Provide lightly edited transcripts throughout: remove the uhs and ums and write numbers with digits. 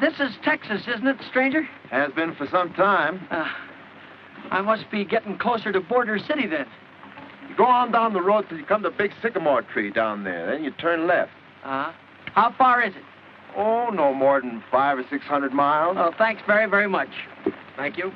This is Texas, isn't it, stranger? Has been for some time. I must be getting closer to Border City, then. You go on down the road till you come to a big sycamore tree down there. Then you turn left. How far is it? Oh, no more than 500 or 600 miles. Oh, thanks very, very much. Thank you.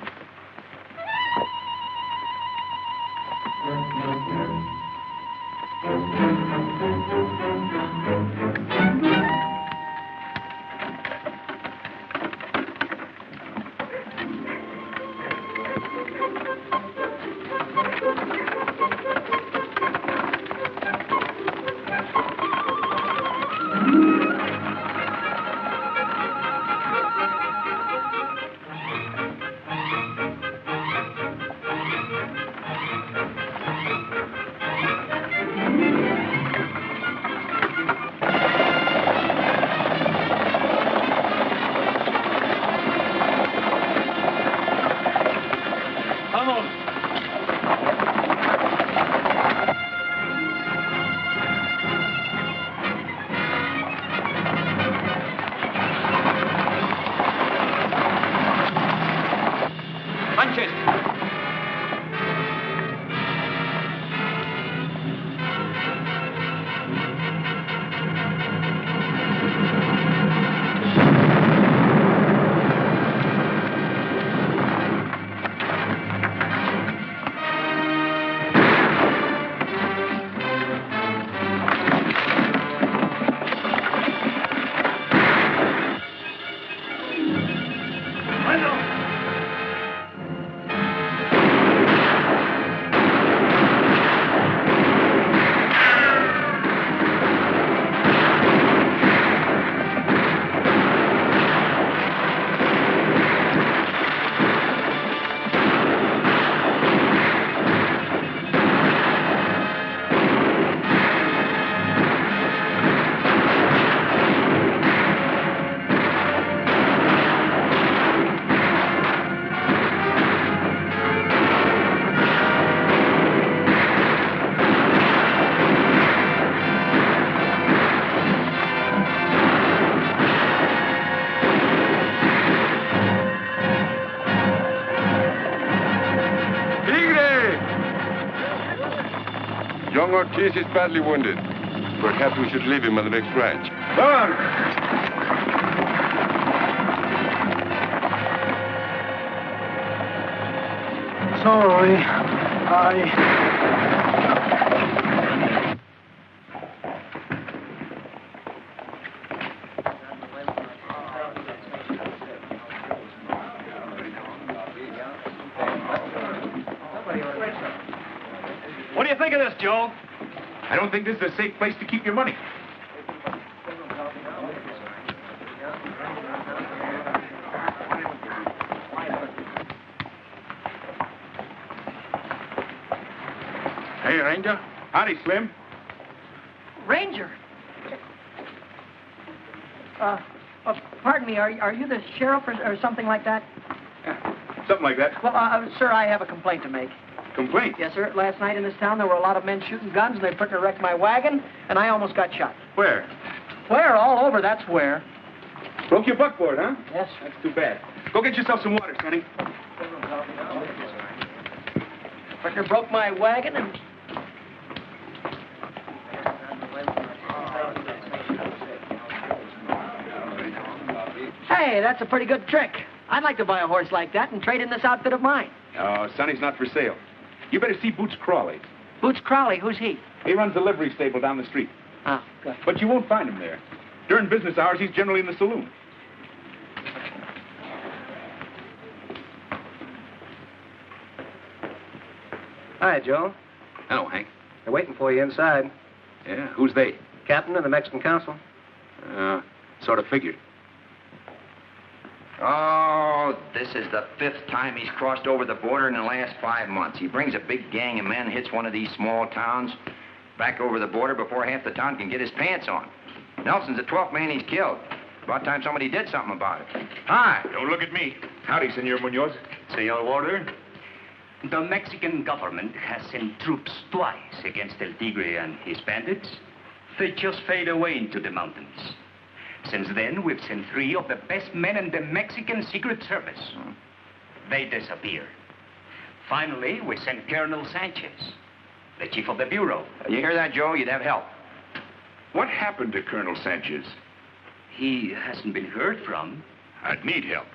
Young Ortiz is badly wounded. Perhaps we should leave him at the next ranch. Come on. Sorry. What do you think of this, Joe? I don't think this is a safe place to keep your money. Hey, Ranger. Howdy, Slim. Ranger? Pardon me, are you the sheriff or something like that? Yeah, something like that. Well, sir, I have a complaint to make. Complaint? Yes, sir. Last night in this town, there were a lot of men shooting guns, and they put and wrecked my wagon, and I almost got shot. Where? Where? All over, that's where. Broke your buckboard, huh? Yes. That's too bad. Go get yourself some water, Sonny. Partner broke my wagon and... Hey, that's a pretty good trick. I'd like to buy a horse like that and trade in this outfit of mine. Oh, Sonny's not for sale. You better see Boots Crawley. Boots Crawley? Who's he? He runs the livery stable down the street. Oh, good. But you won't find him there. During business hours, he's generally in the saloon. Hi, Joe. Hello, Hank. They're waiting for you inside. Yeah, who's they? Captain of the Mexican Council. Sort of figured. Oh, this is the 5th time he's crossed over the border in the last 5 months. He brings a big gang of men, hits one of these small towns, back over the border before half the town can get his pants on. Nelson's the 12th man he's killed. About time somebody did something about it. Hi. Don't look at me. Howdy, Senor Munoz. Senor Warder, the Mexican government has sent troops twice against El Tigre and his bandits. They just fade away into the mountains. Since then, we've sent 3 of the best men in the Mexican Secret Service. They disappeared. Finally, we sent Colonel Sanchez, the chief of the bureau. You hear that, Joe? You'd have help. What happened to Colonel Sanchez? He hasn't been heard from. I'd need help.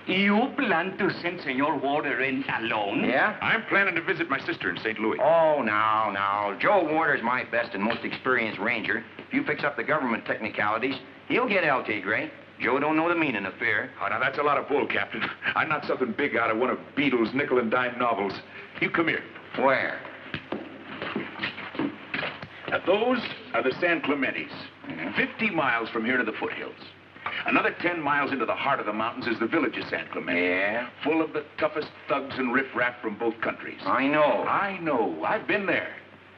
You plan to send Senor Warder in alone? Yeah? I'm planning to visit my sister in St. Louis. Oh, now. Joe Warder's my best and most experienced ranger. If you fix up the government technicalities, he'll get El Tigre. Joe don't know the meaning of fear. Oh, now that's a lot of bull, Captain. I'm not something big out of one of Beadle's nickel and dime novels. You come here. Where? Now, those are the San Clementes. 50 miles from here to the foothills. Another 10 miles into the heart of the mountains is the village of San Clemente. Yeah? Full of the toughest thugs and riffraff from both countries. I know. I know. I've been there.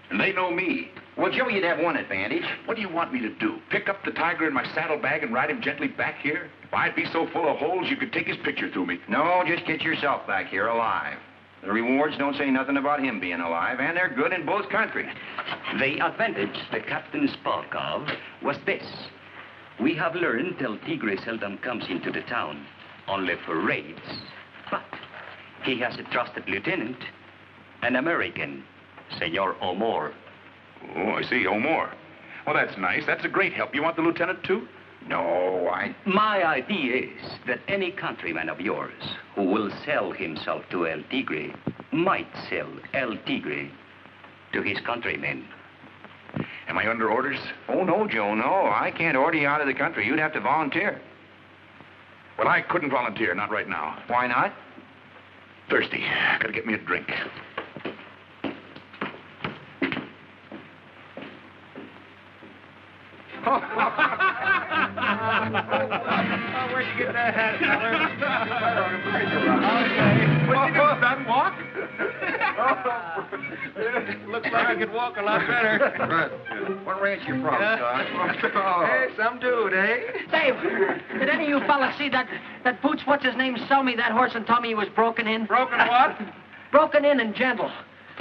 And they know me. Well, Joe, you'd have one advantage. What do you want me to do? Pick up the tiger in my saddlebag and ride him gently back here? I'd be so full of holes you could take his picture through me. No, just get yourself back here alive. The rewards don't say nothing about him being alive, and they're good in both countries. The advantage the captain spoke of was this. We have learned El Tigre seldom comes into the town, only for raids. But he has a trusted lieutenant, an American, Senor O'More. Oh, I see. O'More. Well, that's nice. That's a great help. You want the lieutenant, too? No, My idea is that any countryman of yours who will sell himself to El Tigre might sell El Tigre to his countrymen. Am I under orders? Oh, no, Joe, no. I can't order you out of the country. You'd have to volunteer. Well, I couldn't volunteer. Not right now. Why not? Thirsty. Gotta get me a drink. Where'd you get that hat, What you do, son? Walk? Looks like I could walk a lot better. What ranch you from, son? Hey, some dude, eh? Say, did any of you fellas see that Boots, what's his name, sell me that horse and tell me he was broken in? Broken what? Broken in and gentle.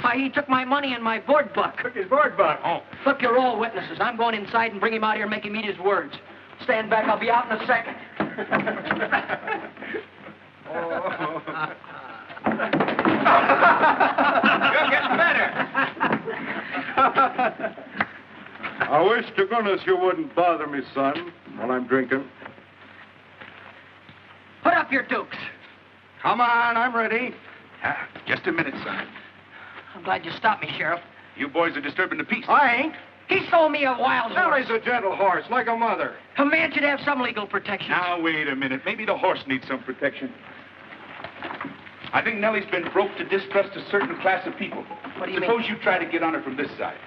Why, he took my money and my board buck. Took his board buck. Oh. Look, you're all witnesses. I'm going inside and bring him out here and make him eat his words. Stand back. I'll be out in a second. You're getting better. I wish to goodness you wouldn't bother me, son, while I'm drinking. Put up your dukes. Come on, I'm ready. Just a minute, son. I'm glad you stopped me, Sheriff. You boys are disturbing the peace. I ain't. He sold me a wild horse. Nellie's a gentle horse, like a mother. A man should have some legal protection. Now, wait a minute. Maybe the horse needs some protection. I think Nellie's been broke to distrust a certain class of people. What do you Suppose mean? you try to get on her from this side.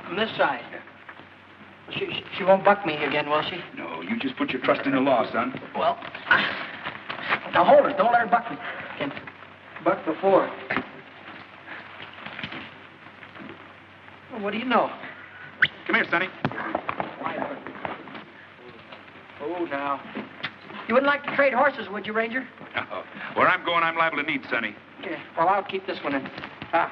From this side. She won't buck me again, will she? No, you just put your trust in the law, son. Well, now hold her. Don't let her buck me. Can buck before. Well, what do you know? Come here, Sonny. Oh, now. You wouldn't like to trade horses, would you, Ranger? Oh, where I'm going, I'm liable to need Sonny. Yeah. Well, I'll keep this one in. Ah.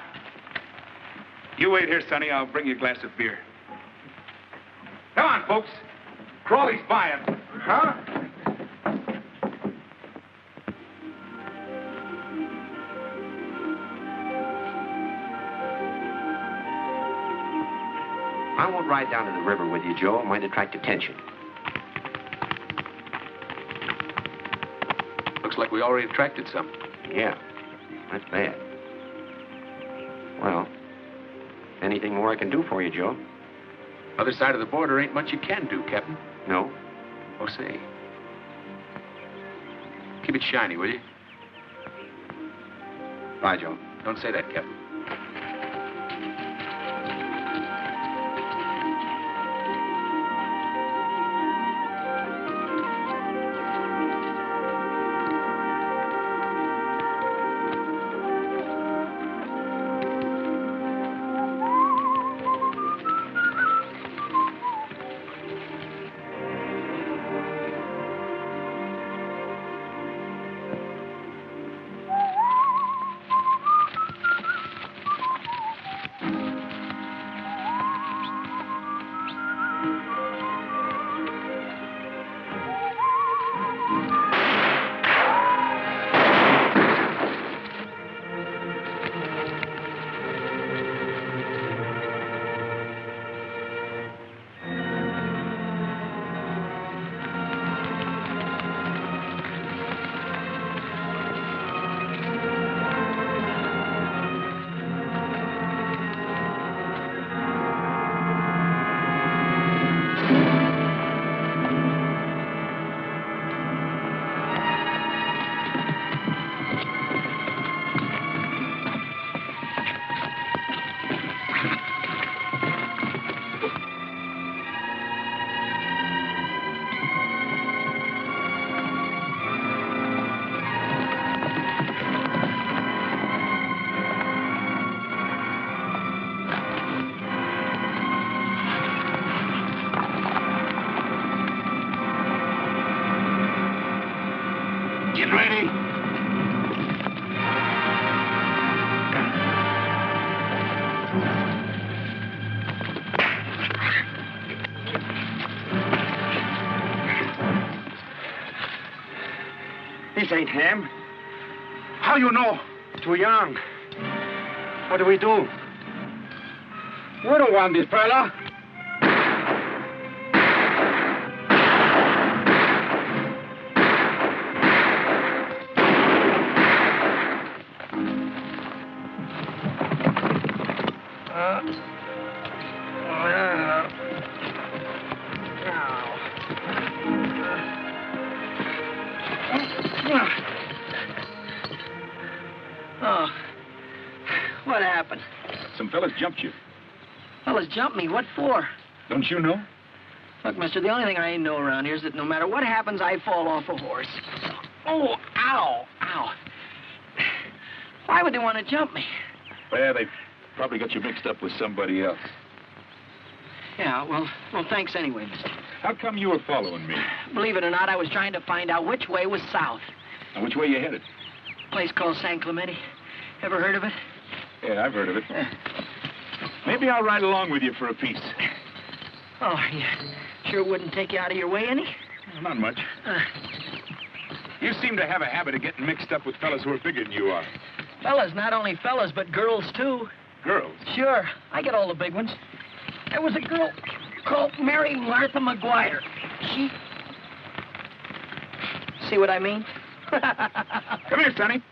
You wait here, Sonny. I'll bring you a glass of beer. Come on, folks. Crawley's buying. Huh? I won't ride down to the river with you, Joe. It might attract attention. Looks like we already attracted some. Yeah, that's bad. Well, anything more I can do for you, Joe? Other side of the border ain't much you can do, Captain. No? Oh, say. Keep it shiny, will you? Bye, Joe. Don't say that, Captain. Get ready. This ain't him. How you know? Too young. What do we do? We don't want this fella. Oh, what happened? Some fellas jumped you. Fellas jumped me. What for? Don't you know? Look, mister, the only thing I know around here is that no matter what happens, I fall off a horse. Oh, ow, ow. Why would they want to jump me? Well, they probably got you mixed up with somebody else. Yeah, well, thanks anyway, mister. How come you were following me? Believe it or not, I was trying to find out which way was south. And which way you headed? A place called San Clemente. Ever heard of it? Yeah, I've heard of it. Maybe I'll ride along with you for a piece. Oh, you sure it wouldn't take you out of your way any? Not much. You seem to have a habit of getting mixed up with fellas who are bigger than you are. Fellas, not only fellas, but girls, too. Girls? Sure, I get all the big ones. There was a girl called Mary Martha McGuire. She... See what I mean? Come here, Sonny.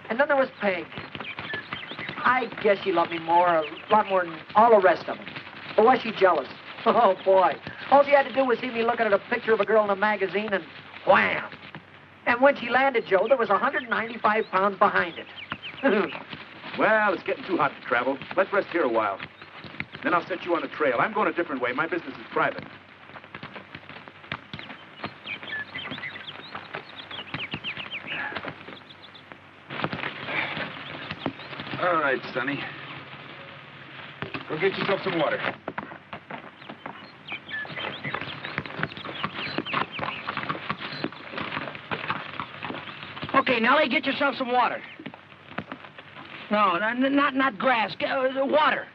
And then there was Peg. I guess she loved me a lot more than all the rest of them. But was she jealous? Oh, boy. All she had to do was see me looking at a picture of a girl in a magazine and wham! And when she landed, Joe, there was 195 pounds behind it. Well, it's getting too hot to travel. Let's rest here a while. Then I'll set you on a trail. I'm going a different way. My business is private. All right, Sonny. Go get yourself some water. Okay, Nellie, get yourself some water. No, not grass. Water.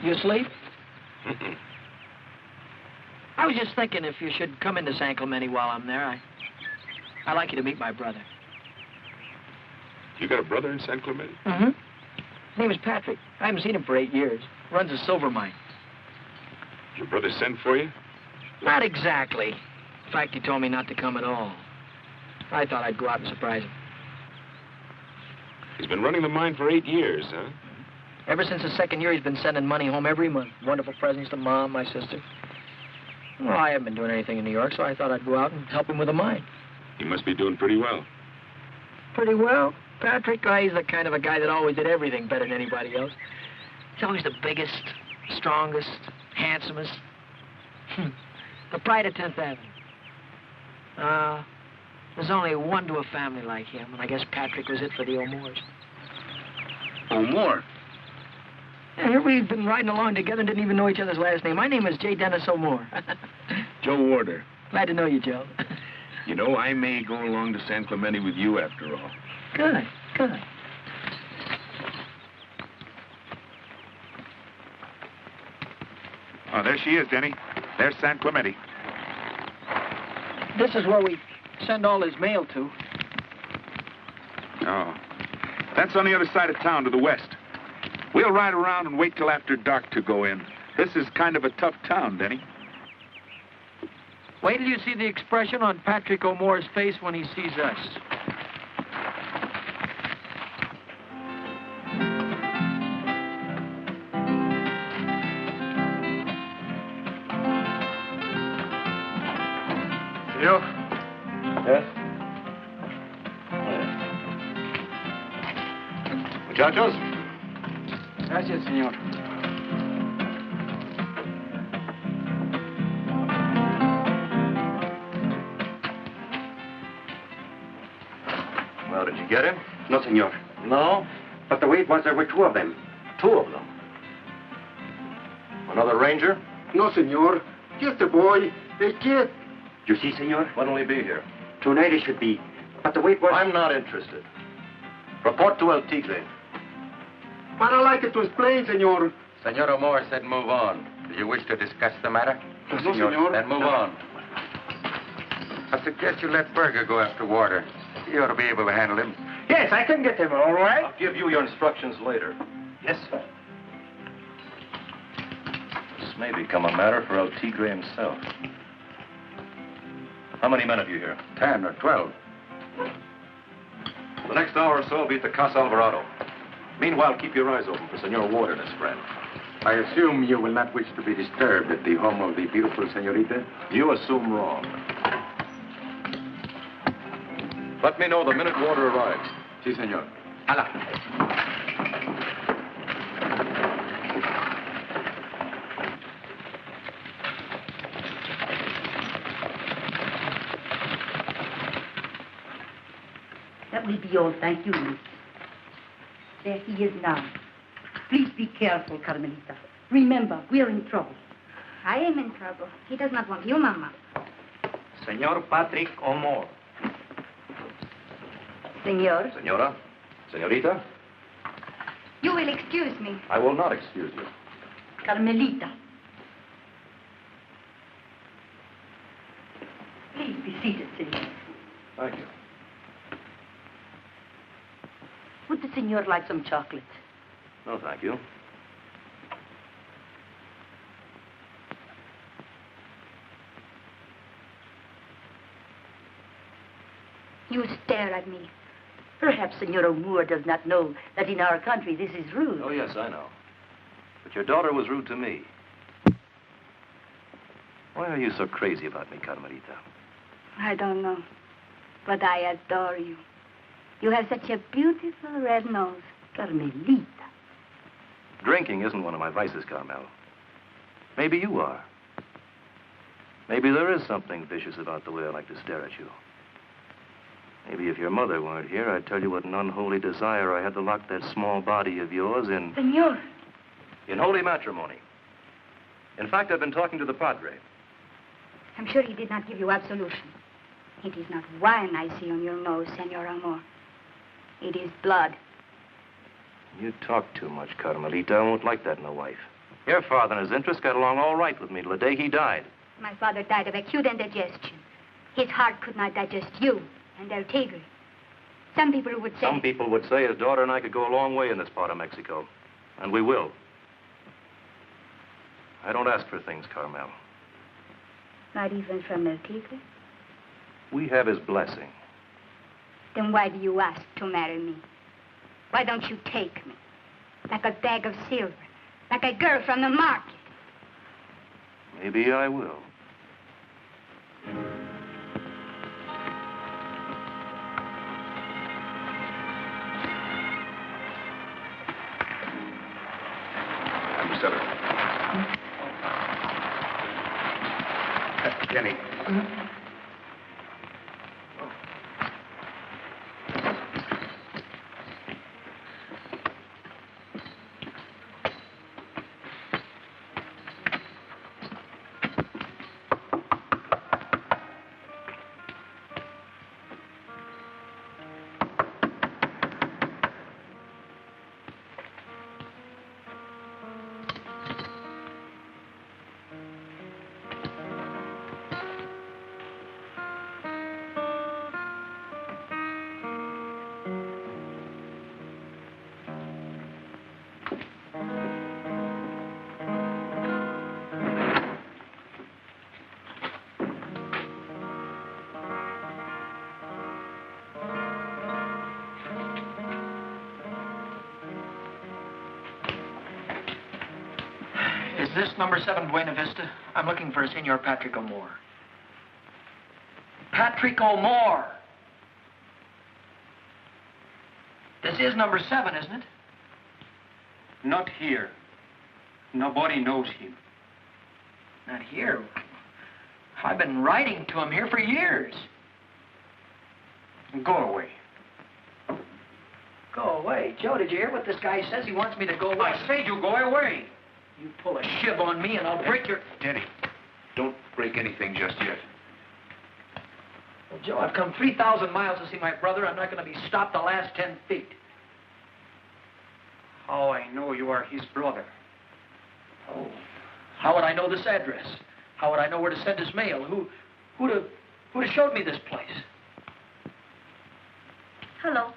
You asleep? I was just thinking if you should come into San Clemente while I'm there, I'd like you to meet my brother. You got a brother in San Clemente? Mm-hmm. His name is Patrick. I haven't seen him for 8 years. Runs a silver mine. Your brother sent for you? Not exactly. In fact, he told me not to come at all. I thought I'd go out and surprise him. He's been running the mine for 8 years, huh? Ever since the second year, he's been sending money home every month. Wonderful presents to Mom, my sister. Well, I haven't been doing anything in New York, so I thought I'd go out and help him with the mine. He must be doing pretty well. Pretty well? Patrick, he's the kind of a guy that always did everything better than anybody else. He's always the biggest, strongest, handsomest. The pride of 10th Avenue. There's only one to a family like him, and I guess Patrick was it for the O'Moores. O'More? Yeah, here we've been riding along together and didn't even know each other's last name. My name is J. Dennis O'More. Joe Warder. Glad to know you, Joe. You know, I may go along to San Clemente with you after all. Good, good. Oh, there she is, Denny. There's San Clemente. This is where we send all his mail to. Oh. That's on the other side of town to the west. We'll ride around and wait till after dark to go in. This is kind of a tough town, Denny. Wait till you see the expression on Patrick O'Moore's face when he sees us. You? Yes? Muchachos? Gracias, señor. did you get him? No, senor. No? But the way it was, there were two of them. Two of them. Another ranger? No, senor. Just a boy. A kid. You see, senor? When will he be here? Tonight it should be. But the way it was... I'm not interested. Report to El Tigre. But I like it to explain, senor. Senor O'More said move on. Do you wish to discuss the matter? No, senor. Then move on. I suggest you let Berger go after Warder. You ought to be able to handle him. Yes, I can get him, all right. I'll give you your instructions later. Yes, sir. This may become a matter for El Tigre himself. How many men have you here? 10 or 12. The next hour or so will be at the Casa Alvarado. Meanwhile, keep your eyes open for Senor Ward and his friend. I assume you will not wish to be disturbed at the home of the beautiful senorita? You assume wrong. Let me know the minute Warder arrives. Si, senor. Hala. That will be all, thank you, miss. There he is now. Please be careful, Carmelita. Remember, we're in trouble. I am in trouble. He does not want you, Mama. Senor Patrick O'More. Senor. Senora? Senorita? You will excuse me. I will not excuse you. Carmelita. Please be seated, senor. Thank you. Would the senor like some chocolate? No, thank you. You stare at me. Perhaps Senor O'Moore does not know that in our country this is rude. Oh, yes, I know. But your daughter was rude to me. Why are you so crazy about me, Carmelita? I don't know. But I adore you. You have such a beautiful red nose. Carmelita. Drinking isn't one of my vices, Carmel. Maybe you are. Maybe there is something vicious about the way I like to stare at you. Maybe if your mother weren't here, I'd tell you what an unholy desire I had to lock that small body of yours in... Senor. In holy matrimony. In fact, I've been talking to the padre. I'm sure he did not give you absolution. It is not wine I see on your nose, Senor Amor. It is blood. You talk too much, Carmelita. I won't like that in a wife. Your father and his interests got along all right with me till the day he died. My father died of acute indigestion. His heart could not digest you and El Tigre. Some people would say... Some people would say his daughter and I could go a long way in this part of Mexico. And we will. I don't ask for things, Carmel. Not even from El Tigre? We have his blessing. Then why do you ask to marry me? Why don't you take me? Like a bag of silver. Like a girl from the market. Maybe I will. Number 7. Jenny. Is this number 7 Buena Vista? I'm looking for Senor Patrick O'More. Patrick O'More! This is number 7, isn't it? Not here. Nobody knows him. Not here. I've been writing to him here for years. Go away. Go away. Joe, did you hear what this guy says? He wants me to go away. I said you go away. You pull a shiv on me and I'll break your... Denny, don't break anything just yet. Well, Joe, I've come 3,000 miles to see my brother. I'm not going to be stopped the last 10 feet. How I know you are his brother? Oh, how would I know this address? How would I know where to send his mail? Who'd have showed me this place? Hello.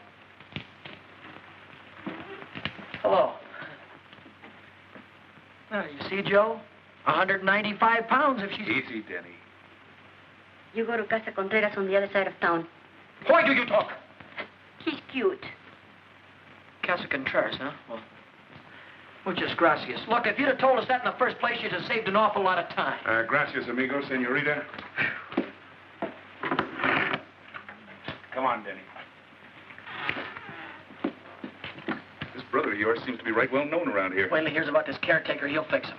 Hello. Now, you see, Joe? 195 pounds if she's... Easy, Denny. You go to Casa Contreras on the other side of town. Why do you talk? He's cute. Casa Contreras, huh? Well, muchas gracias. Look, if you'd have told us that in the first place, you'd have saved an awful lot of time. Gracias, amigo, senorita. Come on, Denny. This brother of yours seems to be right well known around here. Wait till he hears about this caretaker, he'll fix him.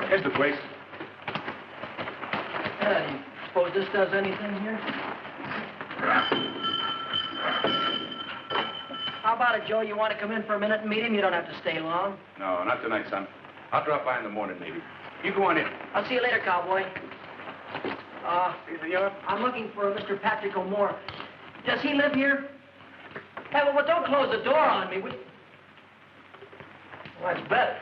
Here's the place. Do you suppose this does anything here? How about it, Joe? You want to come in for a minute and meet him? You don't have to stay long. No, not tonight, son. I'll drop by in the morning, maybe. You go on in. I'll see you later, cowboy. Si, senor. I'm looking for Mr. Patrick O'More. Does he live here? Hey, well, don't close the door on me. Well, that's better.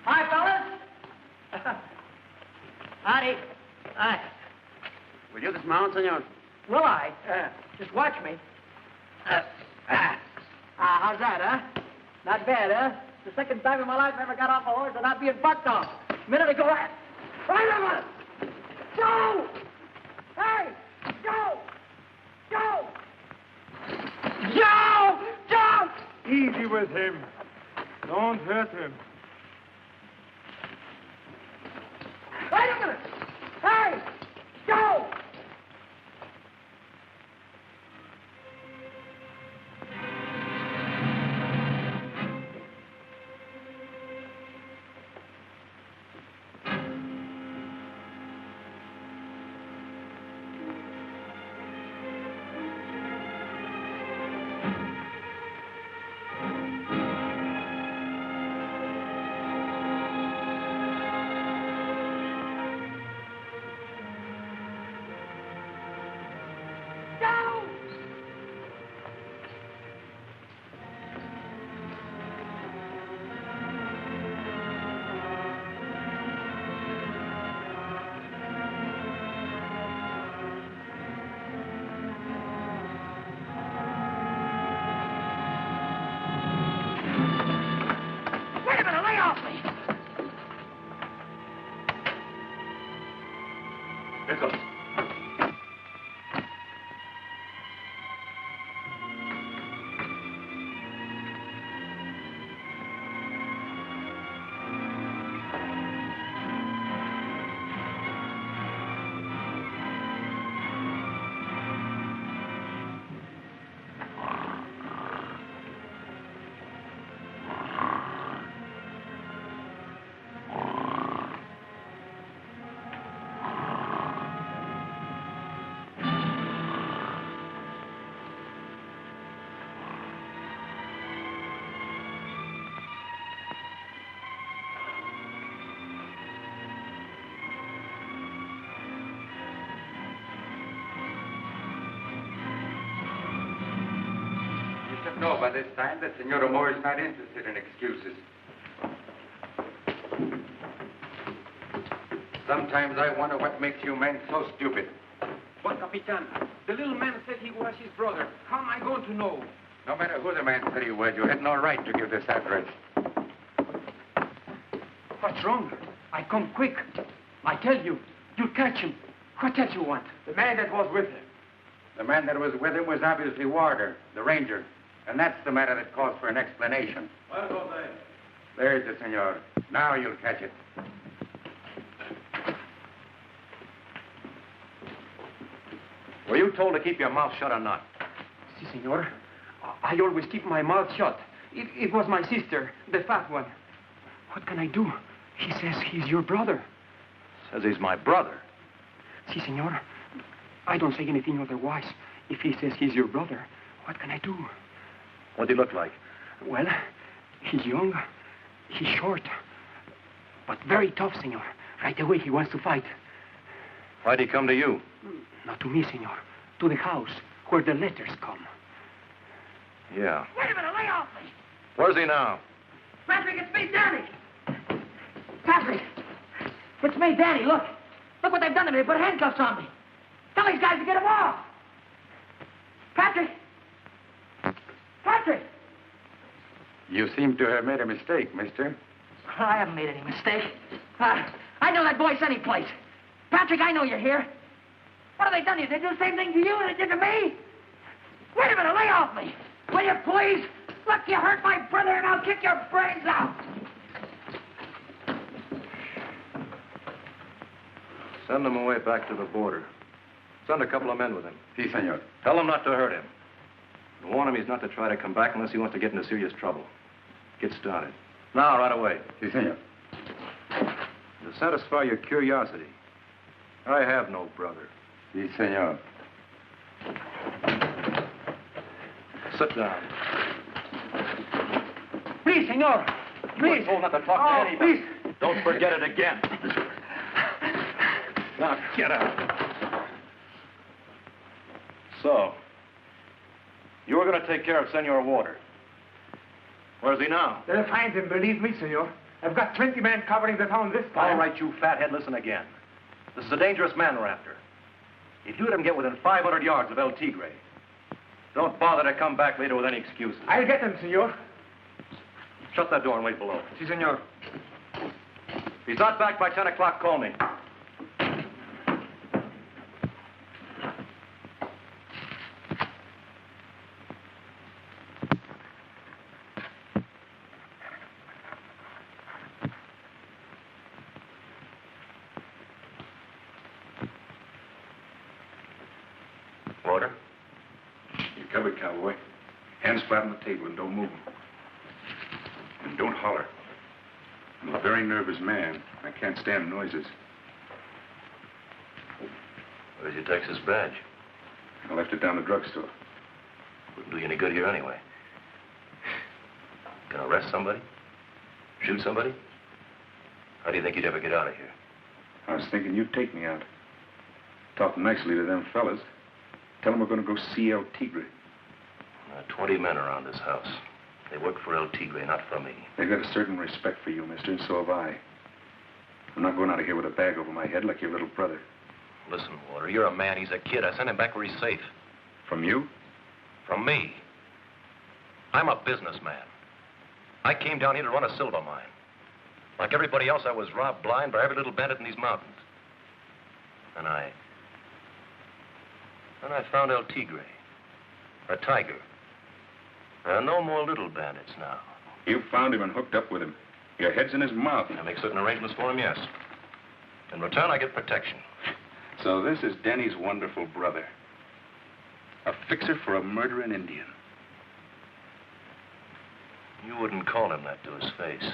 Hi, fellas. Howdy. Hi. Will you dismount, senor? Will I? Just watch me. How's that, huh? Not bad, huh? The second time in my life I ever got off a horse without being bucked off. A minute ago, right a minute! Joe! Hey! Joe! Joe! Joe! Joe! Easy with him. Don't hurt him. Wait a minute! Hey! Joe! No, by this time that Senor O'More is not interested in excuses. Sometimes I wonder what makes you men so stupid. But, Capitan, the little man said he was his brother. How am I going to know? No matter who the man said he was, you had no right to give this address. What's wrong? I come quick. I tell you, you'll catch him. What else you want? The man that was with him. The man that was with him was obviously Warder, the ranger. And that's the matter that calls for an explanation. There's the senor. Now you'll catch it. Were you told to keep your mouth shut or not? Si, senor. I always keep my mouth shut. It was my sister, the fat one. What can I do? He says he's your brother. Says he's my brother. Si, senor. I don't say anything otherwise. If he says he's your brother, what can I do? What does he look like? Well, he's young, he's short, but very tough, senor. Right away, he wants to fight. Why'd he come to you? Not to me, senor. To the house, where the letters come. Yeah. Wait a minute, lay off me. Where's he now? Patrick, it's me, Danny. Patrick, it's me, Danny. Look what they've done to me. They put handcuffs on me. Tell these guys to get him off. Patrick. Patrick. You seem to have made a mistake, mister. I haven't made any mistake. I know that voice any place. Patrick, I know you're here. What have they done to you? They do the same thing to you as they did to me? Wait a minute, lay off me. Will you please? Look, you hurt my brother and I'll kick your brains out. Send him away back to the border. Send a couple of men with him. Si, senor. Tell him not to hurt him. And warn him he's not to try to come back unless he wants to get into serious trouble. Get started. Now, right away. Si, senor. To satisfy your curiosity, I have no brother. Si, senor. Sit down. Please, senor. Please. You're told not to talk to anybody. Please. Don't forget it again. Now, get out. So, you were going to take care of Senor Warder. Where's he now? They'll find him, believe me, senor. I've got 20 men covering the town this time. All right, you fathead, listen again. This is a dangerous man we're after. If you let him get within 500 yards of El Tigre, don't bother to come back later with any excuses. I'll get him, senor. Shut that door and wait below. Si, senor. If he's not back by 10 o'clock, call me. Warder? You're covered, cowboy. Hands flat on the table and don't move them. And don't holler. I'm a very nervous man. I can't stand noises. Where's your Texas badge? I left it down the drugstore. Wouldn't do you any good here anyway. Gonna arrest somebody? Shoot somebody? How do you think you'd ever get out of here? I was thinking you'd take me out. Talk nicely to them fellas. Tell them we're going to go see El Tigre. 20 men around this house. They work for El Tigre, not for me. They've got a certain respect for you, mister, and so have I. I'm not going out of here with a bag over my head like your little brother. Listen, Warder, you're a man. He's a kid. I sent him back where he's safe. From you? From me. I'm a businessman. I came down here to run a silver mine. Like everybody else, I was robbed blind by every little bandit in these mountains. And I found El Tigre. A tiger. There are no more little bandits now. You found him and hooked up with him. Your head's in his mouth. I make certain arrangements for him, yes. In return, I get protection. So this is Denny's wonderful brother. A fixer for a murdering Indian. You wouldn't call him that to his face.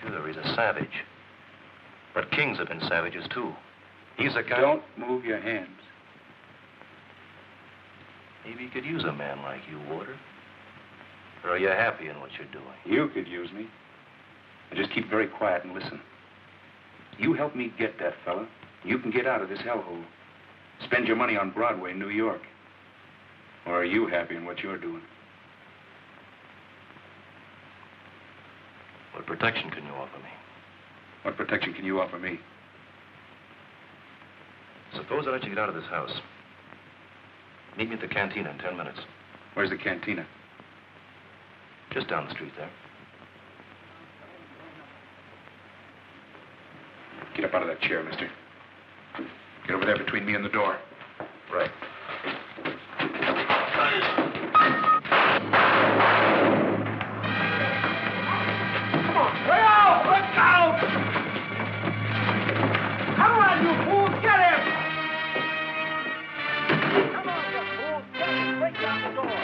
Sure, he's a savage. But kings have been savages, too. He's a guy... Don't move your hands. Maybe you could use a man like you, Warder. Or are you happy in what you're doing? You could use me. And just keep very quiet and listen. You help me get that fella, you can get out of this hellhole. Spend your money on Broadway in New York. Or are you happy in what you're doing? What protection can you offer me? What protection can you offer me? Suppose I let you get out of this house. Meet me at the cantina in 10 minutes. Where's the cantina? Just down the street there. Get up out of that chair, mister. Get over there between me and the door. Right. Come on, stay out! Look out! Come on, you fool! Get him! Come on, you fool! Get him! Break down the door!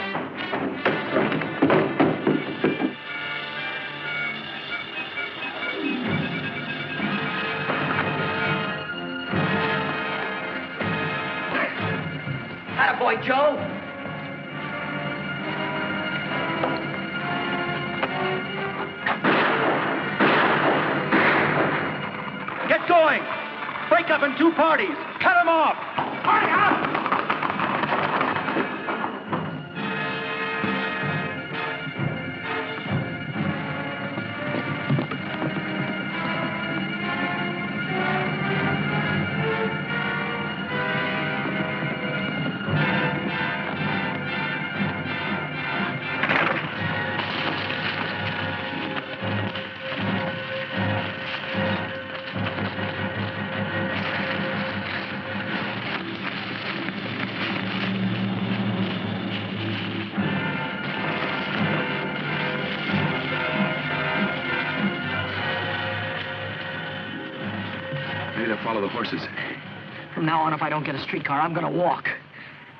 Attaboy, Joe! Get going! Break up in two parties! Cut them off! Hurry up! Follow the horses. From now on, if I don't get a streetcar, I'm gonna walk.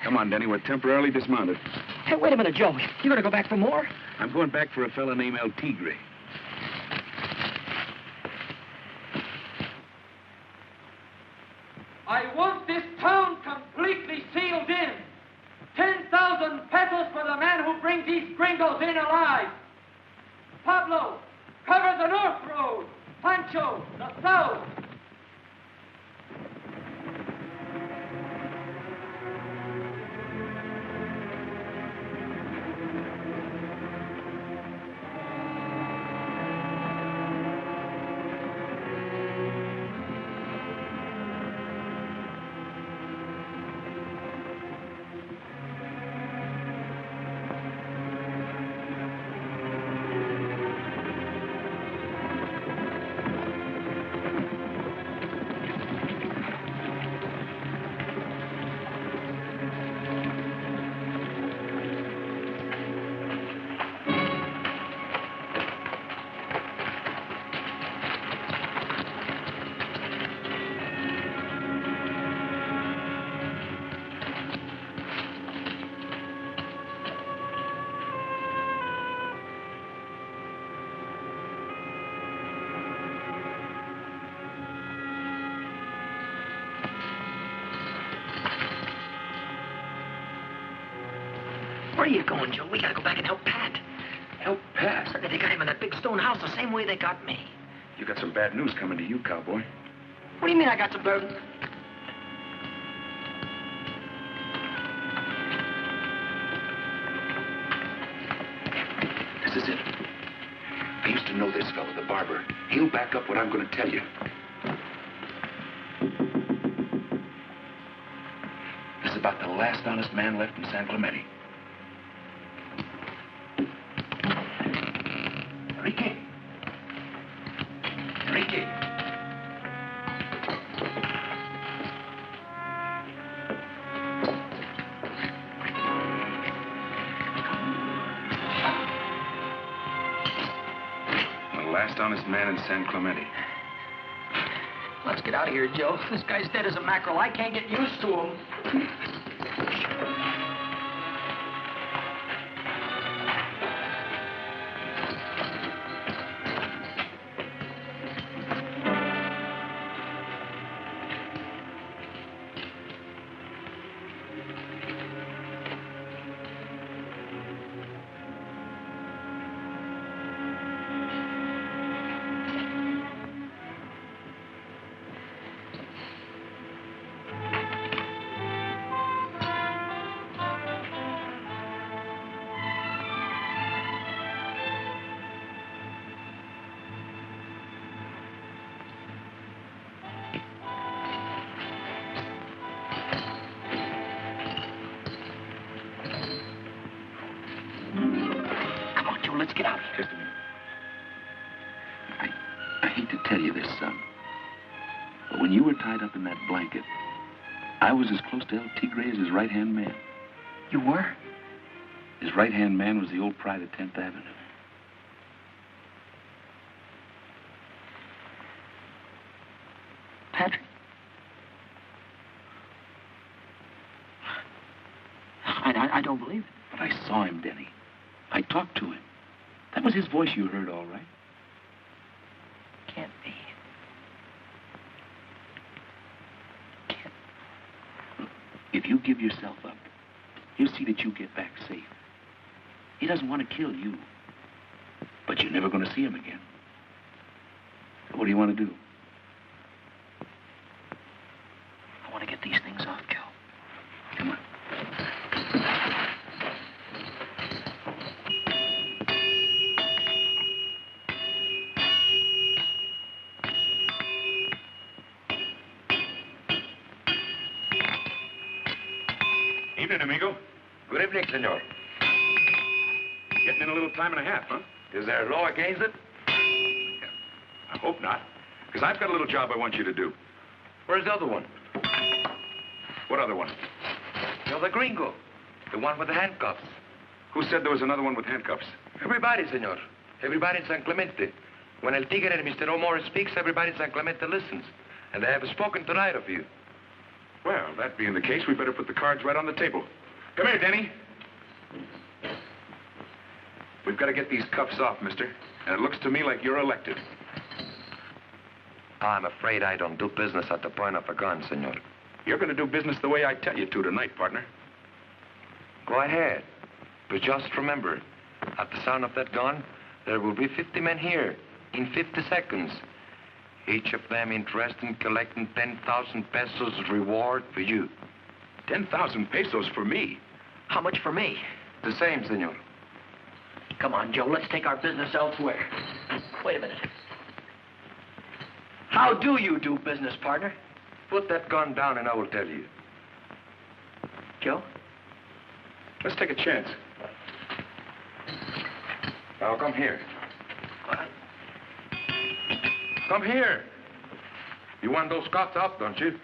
Come on, Denny. We're temporarily dismounted. Hey, wait a minute, Joe. You gonna go back for more? I'm going back for a fella named El Tigre. I want this town completely sealed in. 10,000 pesos for the man who brings these gringos in alive. Pablo, cover the north road. Pancho, the south. Where are you going, Joe? We gotta go back and help Pat. Help Pat? Certainly they got him in that big stone house the same way they got me. You got some bad news coming to you, cowboy. What do you mean I got some burden? This is it. I used to know this fellow, the barber. He'll back up what I'm going to tell you. This is about the last honest man left in San Clemente. Enrique. Enrique. The last honest man in San Clemente. Let's get out of here, Joe. This guy's dead as a mackerel. I can't get used to him. Let's get out of here. Just a minute. I hate to tell you this, son, but when you were tied up in that blanket, I was as close to El Tigre as his right-hand man. You were? His right-hand man was the old pride of 10th Avenue. Patrick? I don't believe it. But I saw him, Denny. I talked to him. That was his voice you heard, all right. Can't be. Look, if you give yourself up, he'll see that you get back safe. He doesn't want to kill you. But you're never going to see him again. So what do you want to do? I want to get these things off, Joe. Come on. Evening, amigo. Good evening, senor. Getting in a little time and a half, huh? Is there a law against it? I hope not. Because I've got a little job I want you to do. Where's the other one? What other one? You're the gringo. The one with the handcuffs. Who said there was another one with handcuffs? Everybody, senor. Everybody in San Clemente. When El Tigre and Mr. O'More speaks, everybody in San Clemente listens. And they have spoken tonight of you. Well, that being the case, we better put the cards right on the table. Come here, Denny. We've got to get these cuffs off, mister. And it looks to me like you're elected. I'm afraid I don't do business at the point of a gun, senor. You're going to do business the way I tell you to tonight, partner. Go ahead. But just remember, at the sound of that gun, there will be 50 men here in 50 seconds. Each of them interested in collecting 10,000 pesos reward for you. 10,000 pesos for me? How much for me? The same, senor. Come on, Joe, let's take our business elsewhere. Wait a minute. How do you do business, partner? Put that gun down and I will tell you. Joe? Let's take a chance. Now, come here. What? Come here. You want those cuffs off, don't you?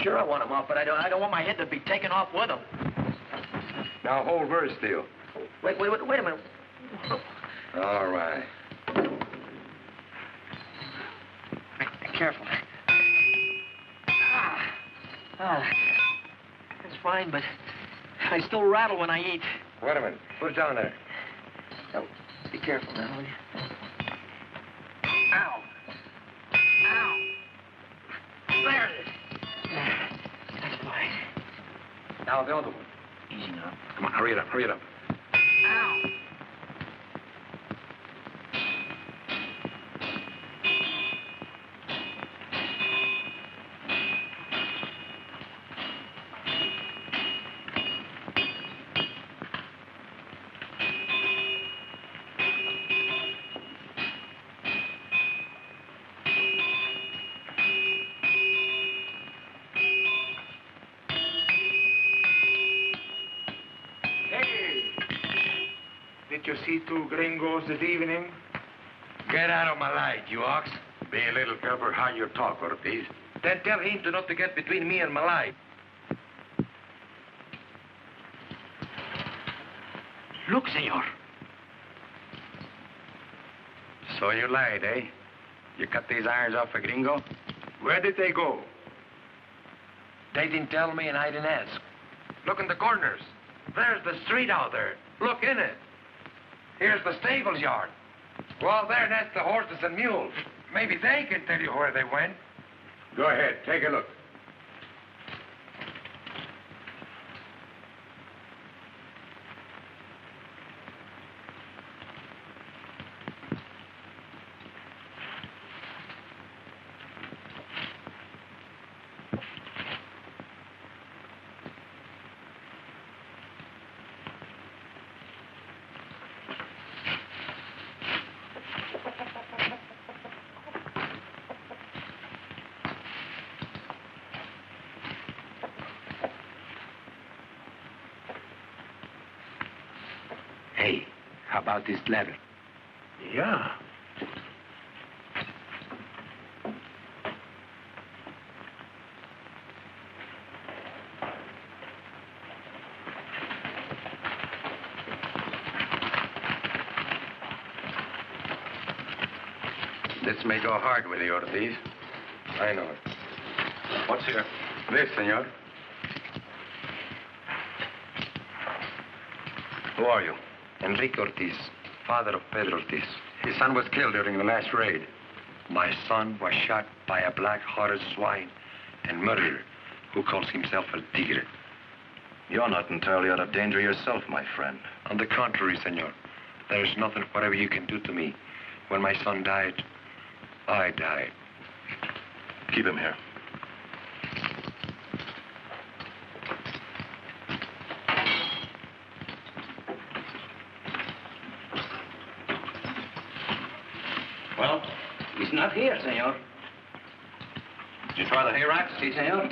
Sure, I want them off, but I don't want my head to be taken off with them. Now, hold very still. Wait a minute. All right. Careful. That's fine, but I still rattle when I eat. Wait a minute. Put it down there. Oh, be careful now, will you? Ow. Ow. There it is. That's fine. Now, the other one. Easy now. Come on, hurry it up, hurry it up. Ow. Did you see two gringos this evening? Get out of my light, you ox. Be a little careful how you talk, Ortiz. Then tell him to not to get between me and my life. Look, senor. So you lied, eh? You cut these irons off a gringo? Where did they go? They didn't tell me and I didn't ask. Look in the corners. There's the street out there. Look in it. Here's the stables yard. Well, there, that's the horses and mules. Maybe they can tell you where they went. Go ahead, take a look. Hey, how about this letter? Yeah. This may go hard with you, Ortiz. I know it. What's here? This, senor. Who are you? Enrique Ortiz, father of Pedro Ortiz. His son was killed during the last raid. My son was shot by a black-hearted swine and murderer who calls himself El Tigre. You're not entirely out of danger yourself, my friend. On the contrary, senor. There is nothing whatever you can do to me. When my son died, I died. Keep him here. Well, he's not here, senor. Did you try the hay racks? Si, senor.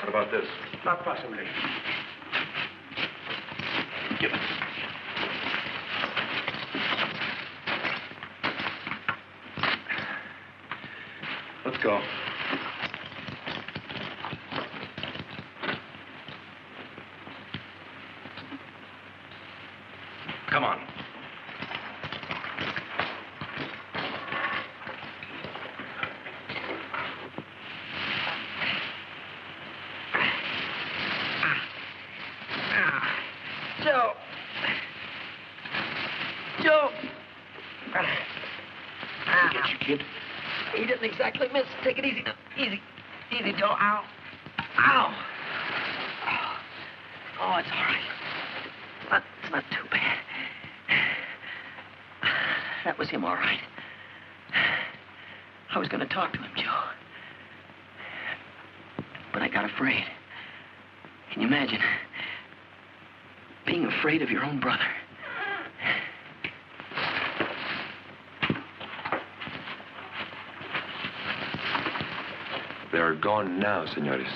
What about this? Not possibly. Give it. Let's go. Come on. Joe. Joe. Get you, kid. He didn't exactly miss. Take it easy now. Easy. Easy, Joe. Ow. Ow. Oh, it's all right. It's not too bad. That was him, all right. I was going to talk to him, Joe. But I got afraid. Can you imagine? Being afraid of your own brother. They're gone now, senores.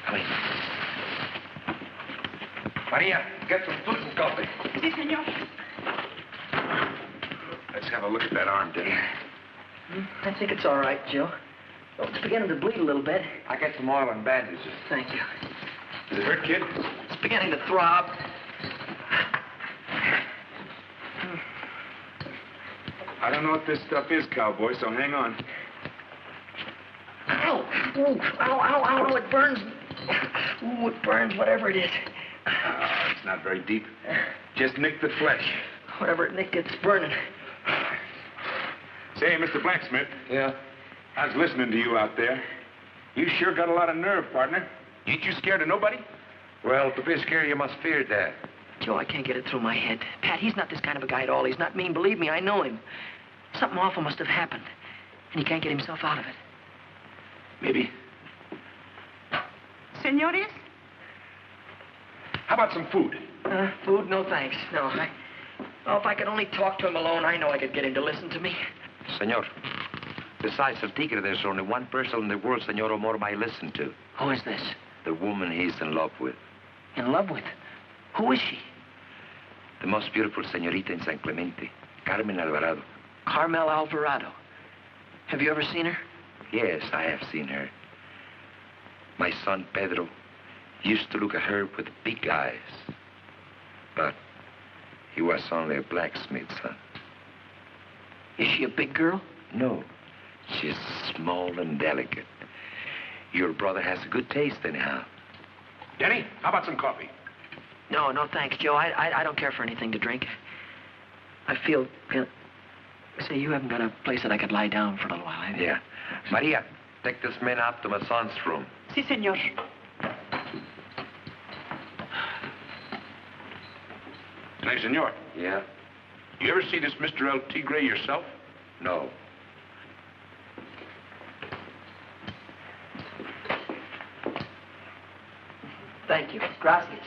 Come in. Maria, get some food and coffee. Si, senor. Let's have a look at that arm, Denny. I think it's all right, Joe. Oh, it's beginning to bleed a little bit. I get some oil and bandages. Thank you. Does it hurt, kid? It's beginning to throb. I don't know what this stuff is, cowboy, so hang on. Ow! Ooh, ow, ow, ow, no, it burns. Ooh, it burns, whatever it is. It's not very deep. Just nick the flesh. Whatever it nicked, it's burning. Say, Mr. Blacksmith. Yeah? I was listening to you out there. You sure got a lot of nerve, partner. Ain't you scared of nobody? Well, to be scared, you must fear that. Joe, I can't get it through my head. Pat, he's not this kind of a guy at all. He's not mean. Believe me, I know him. Something awful must have happened, and he can't get himself out of it. Maybe. Senores? How about some food? Food? No, thanks. No, Oh, if I could only talk to him alone, I know I could get him to listen to me. Senor, besides El Tigre, there's only one person in the world Senor Omar might listen to. Who is this? The woman he's in love with. In love with? Who is she? The most beautiful señorita in San Clemente, Carmen Alvarado. Carmel Alvarado. Have you ever seen her? Yes, I have seen her. My son, Pedro, used to look at her with big eyes. But he was only a blacksmith's son. Is she a big girl? No, she's small and delicate. Your brother has a good taste, anyhow. Denny, how about some coffee? No, no, thanks, Joe. I don't care for anything to drink. I feel... Say, you haven't got a place that I could lie down for a little while, have you? Yeah. Maria, take this man up to my son's room. Si, senor. Hey, senor. Yeah? You ever see this Mr. El Tigre yourself? No. Thank you. Gracias.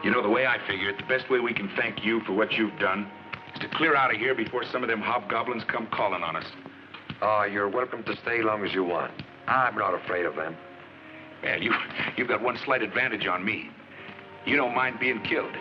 You know, the way I figure it, the best way we can thank you for what you've done is to clear out of here before some of them hobgoblins come calling on us. Oh, you're welcome to stay long as you want. I'm not afraid of them. Yeah, you've got one slight advantage on me. You don't mind being killed.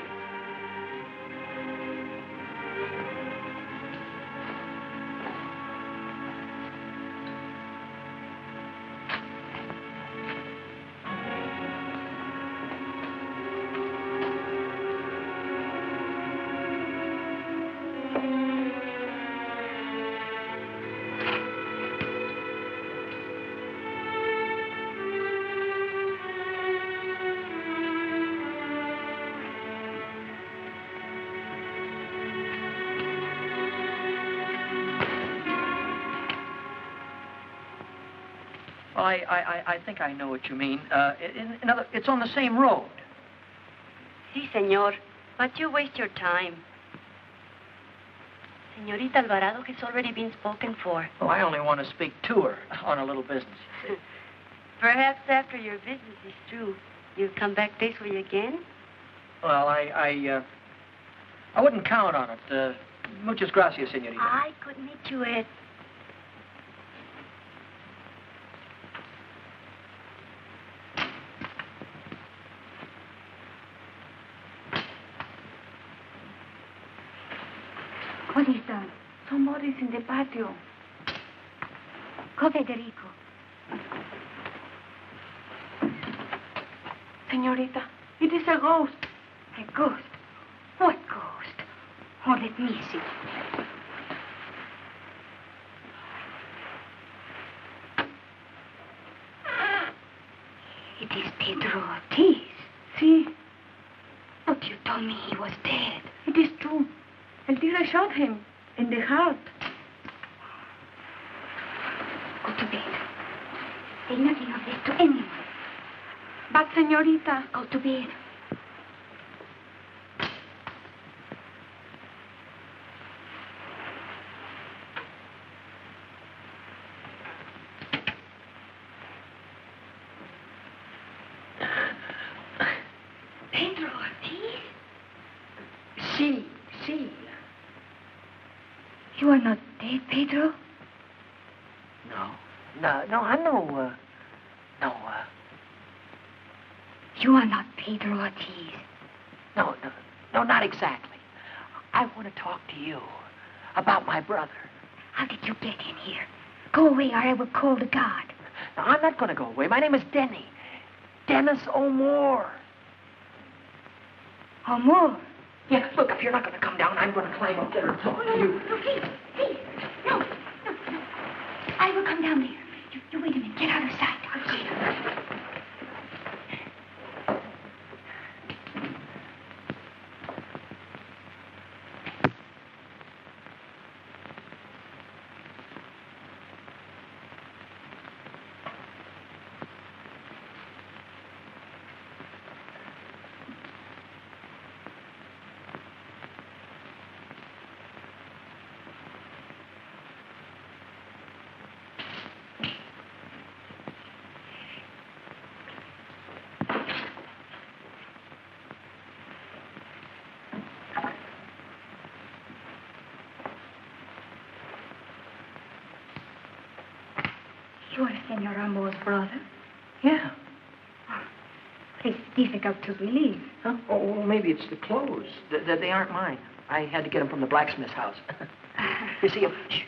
I think I know what you mean. It's on the same road. Sí, señor. But you waste your time. Señorita Alvarado has already been spoken for. Well, I only want to speak to her on a little business. Perhaps after your business is through, you'll come back this way again? Well, I wouldn't count on it. Muchas gracias, señorita. I could meet you at... What is that? Somebody's in the patio. Go, Federico. Señorita, it is a ghost. A ghost? What ghost? Oh, let me see. It is Pedro Ortiz. Sí. But you told me he was dead. It is true. El tigre shot him in the heart. Go to bed. Say nothing of this to anyone. But, señorita... Go to bed. Pedro Ortiz? Sí. You are not dead, Pedro? No, I'm no. You are not Pedro Ortiz. No, not exactly. I want to talk to you about my brother. How did you get in here? Go away or I will call the guard. No, I'm not going to go away. My name is Denny. Dennis O'More. O'More? Yeah, look, if you're not going to come down, I'm going to climb up there and talk to you. No, please. No. I will come down there. You wait a minute. Get out of sight. I'll see you. You are Senor Ramo's brother? Yeah. It's difficult to believe. Huh? Oh, well, maybe it's the clothes. They aren't mine. I had to get them from the blacksmith's house. You see, shh.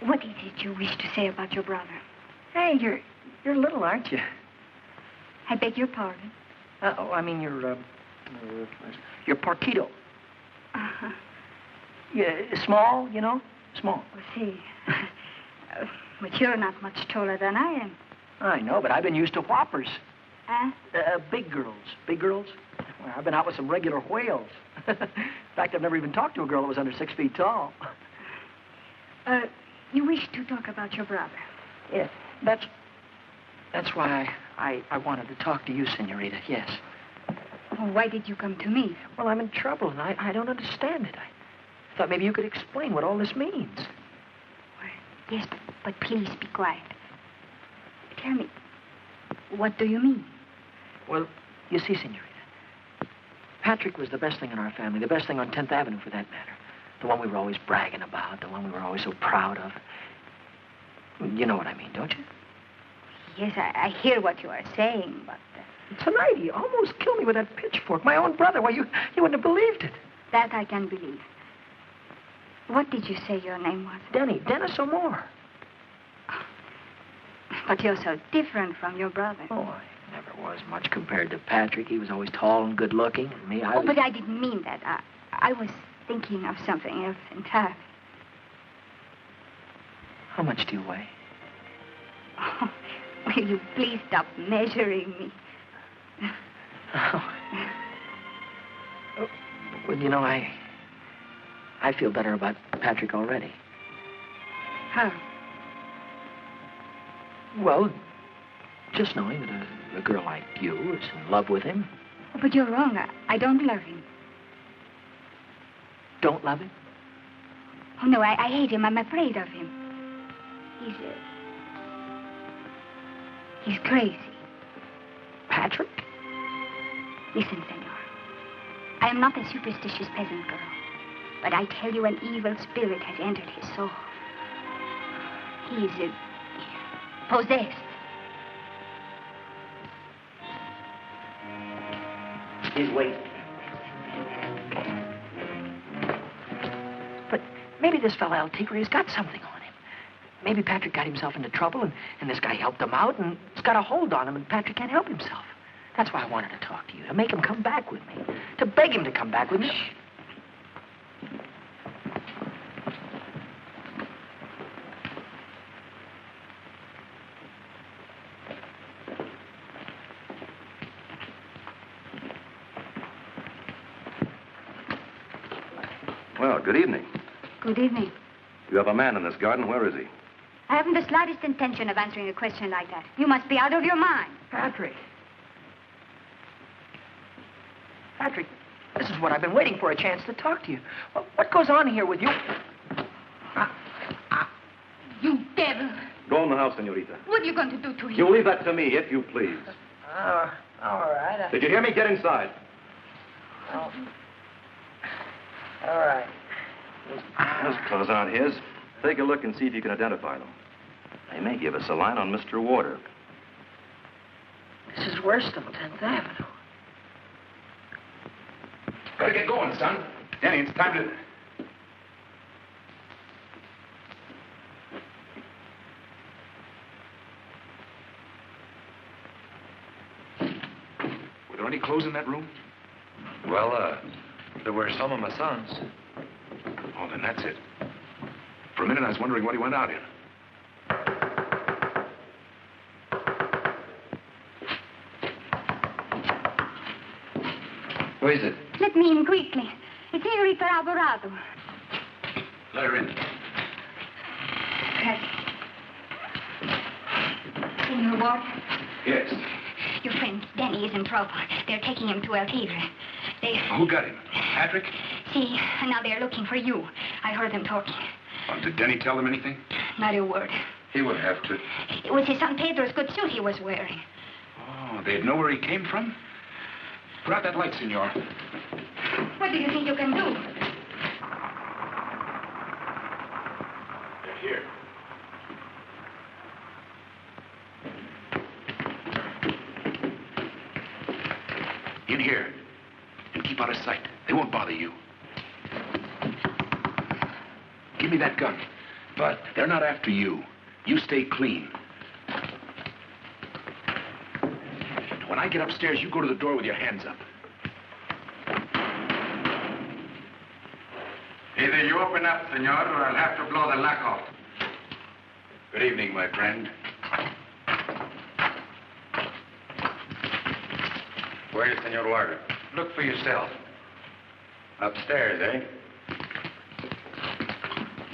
What is it you wish to say about your brother? Hey, you're little, aren't you? I beg your pardon. I mean, you're Porquito. Uh-huh. Yeah, small, you know? Small. Oh, see. But you're not much taller than I am. I know, but I've been used to whoppers. Huh? Big girls. Big girls? Well, I've been out with some regular whales. In fact, I've never even talked to a girl that was under 6 feet tall. You wish to talk about your brother? Yeah, that's why I wanted to talk to you, Senorita, yes. Well, why did you come to me? Well, I'm in trouble, and I don't understand it. I thought maybe you could explain what all this means. Well, yes, but please be quiet. Tell me, what do you mean? Well, you see, senorita, Patrick was the best thing in our family, the best thing on 10th Avenue for that matter. The one we were always bragging about, the one we were always so proud of. You know what I mean, don't you? Yes, I hear what you are saying, but... Tonight, he almost killed me with that pitchfork. My own brother. Why, you wouldn't have believed it. That I can believe. What did you say your name was? Denny. Dennis O'More. But you're so different from your brother. Oh, I never was much compared to Patrick. He was always tall and good-looking, and me, I was... but I didn't mean that. I was thinking of something else entirely. How much do you weigh? Oh, will you please stop measuring me? Oh. Well, you know, I feel better about Patrick already. How? Well, just knowing that a girl like you is in love with him. Oh, but you're wrong. I don't love him. Don't love him? Oh, no, I hate him. I'm afraid of him. He's crazy. Patrick? Listen, senor. I am not a superstitious peasant girl, but I tell you an evil spirit has entered his soul. He's possessed. He's waiting. But maybe this fella El Tigre's got something on him. Maybe Patrick got himself into trouble, and this guy helped him out, and it's got a hold on him, and Patrick can't help himself. That's why I wanted to talk to you, to make him come back with me, to beg him to come back with me. Shh. Well, good evening. Good evening. You have a man in this garden. Where is he? I haven't the slightest intention of answering a question like that. You must be out of your mind. Patrick. Patrick, this is what I've been waiting for, a chance to talk to you. What goes on here with you? You devil. Go in the house, senorita. What are you going to do to him? You leave that to me, if you please. All right. Did you hear me? Get inside. Oh. All right. Those clothes aren't his. Take a look and see if you can identify them. They may give us a line on Mr. Warder. This is worse than 10th Avenue. Gotta get going, son. Danny, it's time to... Were there any clothes in that room? Well, there were some of my son's. Oh, then that's it. For a minute, I was wondering what he went out in. Who is it? Let me in quickly. It's Senorita Alvarado. Let her in. Senor Ward? Yes. Your friend Danny is in trouble. They're taking him to El Tigre. Who got him? Patrick? See, now they're looking for you. I heard them talking. Did Denny tell them anything? Not a word. He would have to. It was his son Pedro's good suit he was wearing. Oh, they'd know where he came from? Put out that light, senor. What do you think you can do? They're here. In here. And keep out of sight. They won't bother you. Give me that gun. But they're not after you. You stay clean. When I get upstairs, you go to the door with your hands up. Either you open up, senor, or I'll have to blow the lock off. Good evening, my friend. Where is Senor Warder? Look for yourself. Upstairs, eh?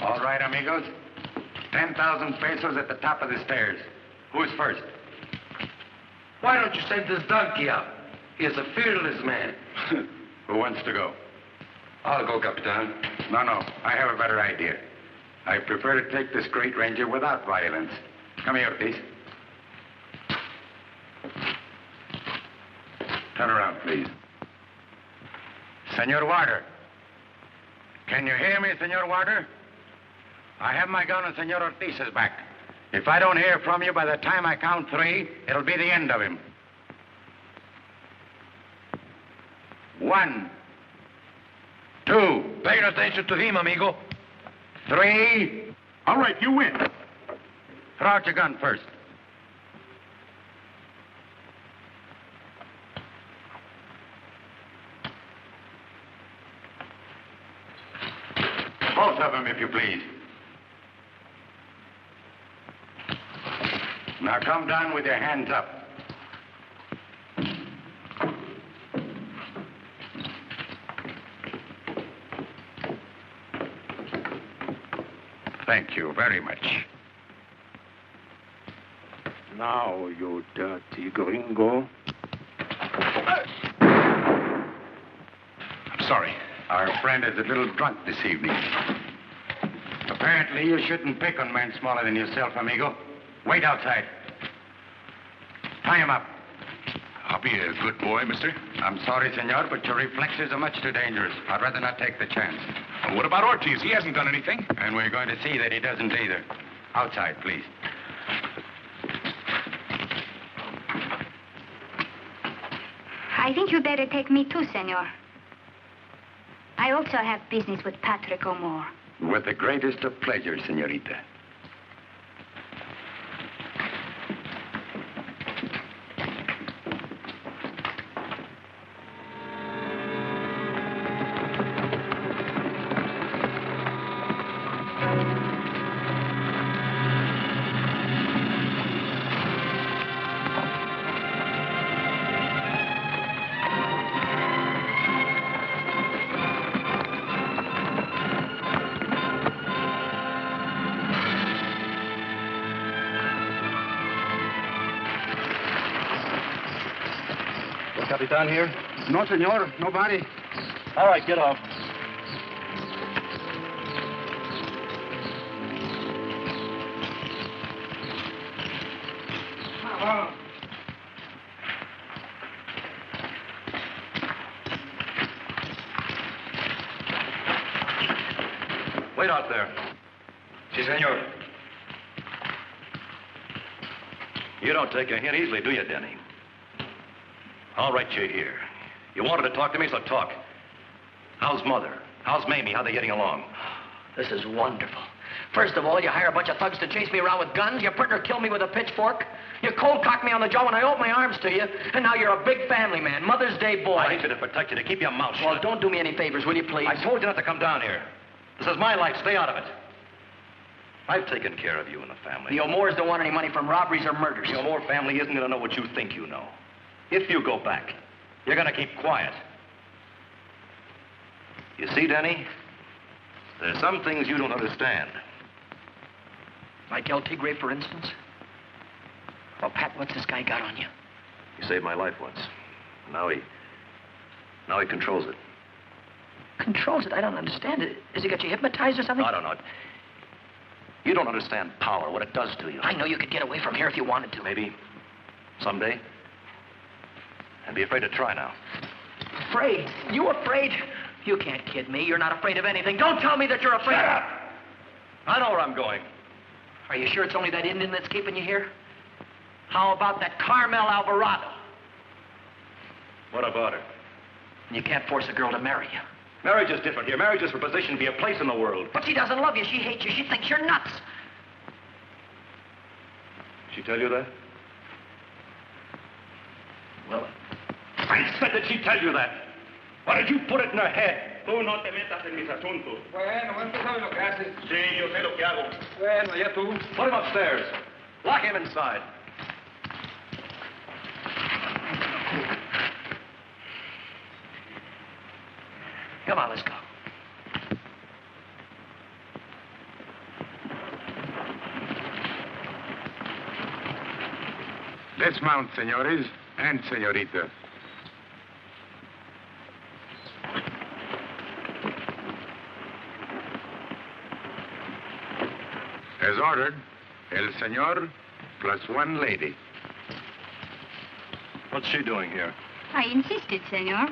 All right, amigos. 10,000 pesos at the top of the stairs. Who is first? Why don't you send this donkey out? He is a fearless man. Who wants to go? I'll go, Capitan. No, I have a better idea. I prefer to take this great ranger without violence. Come here, Ortiz. Turn around, please. Senor Warder. Can you hear me, Senor Warder? I have my gun on Senor Ortiz's back. If I don't hear from you by the time I count 3, it'll be the end of him. 1, 2. Pay attention to him, amigo. 3. All right, you win. Throw out your gun first. Both of them, if you please. Now come down with your hands up. Thank you very much. Now, you dirty gringo. I'm sorry. Our friend is a little drunk this evening. Apparently, you shouldn't pick on men smaller than yourself, amigo. Wait outside. Tie him up. I'll be a good boy, mister. I'm sorry, senor, but your reflexes are much too dangerous. I'd rather not take the chance. Well, what about Ortiz? He hasn't done anything. And we're going to see that he doesn't either. Outside, please. I think you better take me too, senor. I also have business with Patrick O'More. With the greatest of pleasure, senorita. Capitan here? No, senor. Nobody. All right, get off. Wait out there. Si, senor. You don't take a hint easily, do you, Denny? All right, you're here. You wanted to talk to me, so talk. How's Mother? How's Mamie? How they getting along? This is wonderful. First of all, you hire a bunch of thugs to chase me around with guns. Your partner killed me with a pitchfork. You cold-cocked me on the jaw when I opened my arms to you. And now you're a big family man, Mother's Day boy. I need you to protect you, to keep your mouth shut. Well, don't do me any favors, will you, please? I told you not to come down here. This is my life. Stay out of it. I've taken care of you and the family. The O'Moores don't want any money from robberies or murders. The O'More family isn't going to know what you think you know. If you go back, you're going to keep quiet. You see, Denny? There's some things you don't understand. Like El Tigre, for instance? Well, Pat, what's this guy got on you? He saved my life once. Now he controls it. Controls it? I don't understand it. Has he got you hypnotized or something? I don't know. You don't understand power, what it does to you. I know you could get away from here if you wanted to. Maybe. Someday. And be afraid to try now. Afraid? You afraid? You can't kid me. You're not afraid of anything. Don't tell me that you're afraid. Shut up! I know where I'm going. Are you sure it's only that Indian that's keeping you here? How about that Carmel Alvarado? What about her? You can't force a girl to marry you. Marriage is different here. Marriage is for position, be a place in the world. But she doesn't love you. She hates you. She thinks you're nuts. She tell you that? Well, I said that she tell you that. Why did you put it in her head? Tú no te metas en mis asuntos. Bueno, tú sabes lo que haces. Sí, yo sé lo que hago. Bueno, ya tú. Put him upstairs. Lock him inside. Come on, let's go. Let's mount, senores and senoritas. As ordered, el señor plus one lady. What's she doing here? I insisted, senor.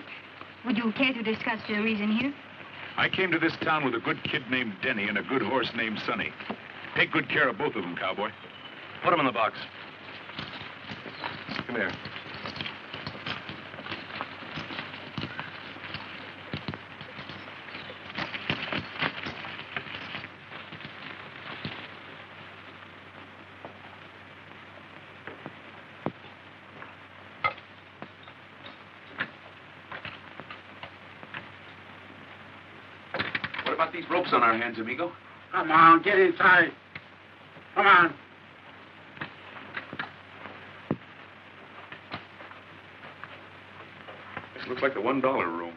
Would you care to discuss the reason here? I came to this town with a good kid named Denny and a good horse named Sonny. Take good care of both of them, cowboy. Put them in the box. Come here. What about these ropes on our hands, amigo? Come on, get inside. Come on. This looks like the $1 room.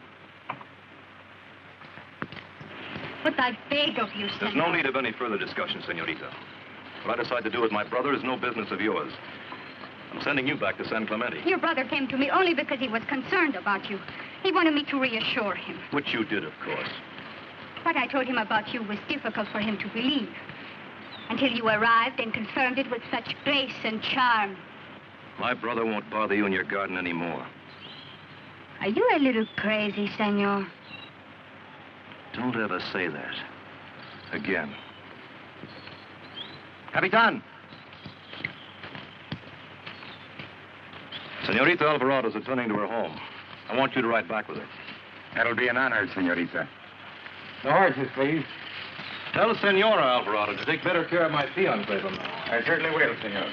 But I beg of you, senor. There's no need of any further discussion, senorita. What I decide to do with my brother is no business of yours. I'm sending you back to San Clemente. Your brother came to me only because he was concerned about you. He wanted me to reassure him. Which you did, of course. What I told him about you was difficult for him to believe. Until you arrived and confirmed it with such grace and charm. My brother won't bother you in your garden anymore. Are you a little crazy, senor? Don't ever say that. Again. Capitan! Senorita Alvarado's returning to her home. I want you to ride back with her. That'll be an honor, senorita. The horses, please. Tell Senora Alvarado to take better care of my fiancé from now. I certainly will, senor.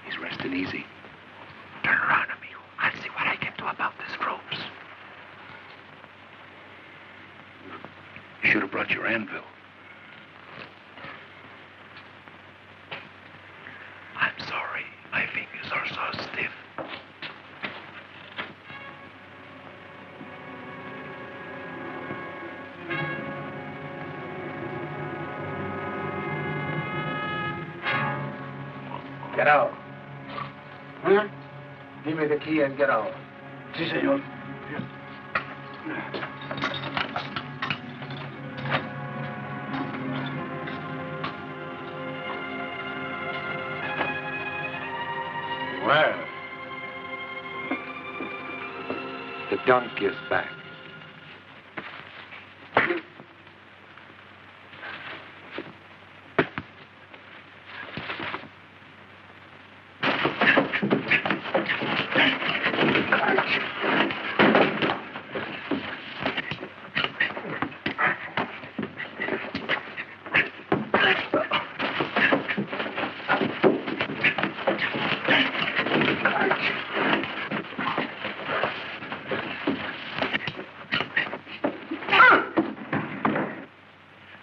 He's resting easy. Turn around, amigo. I'll see what I can do about these ropes. You should have brought your anvil. I'm sorry. My fingers are so stiff. Get out. Huh? Give me the key and get out. Si, senor. Well, the donkey is back.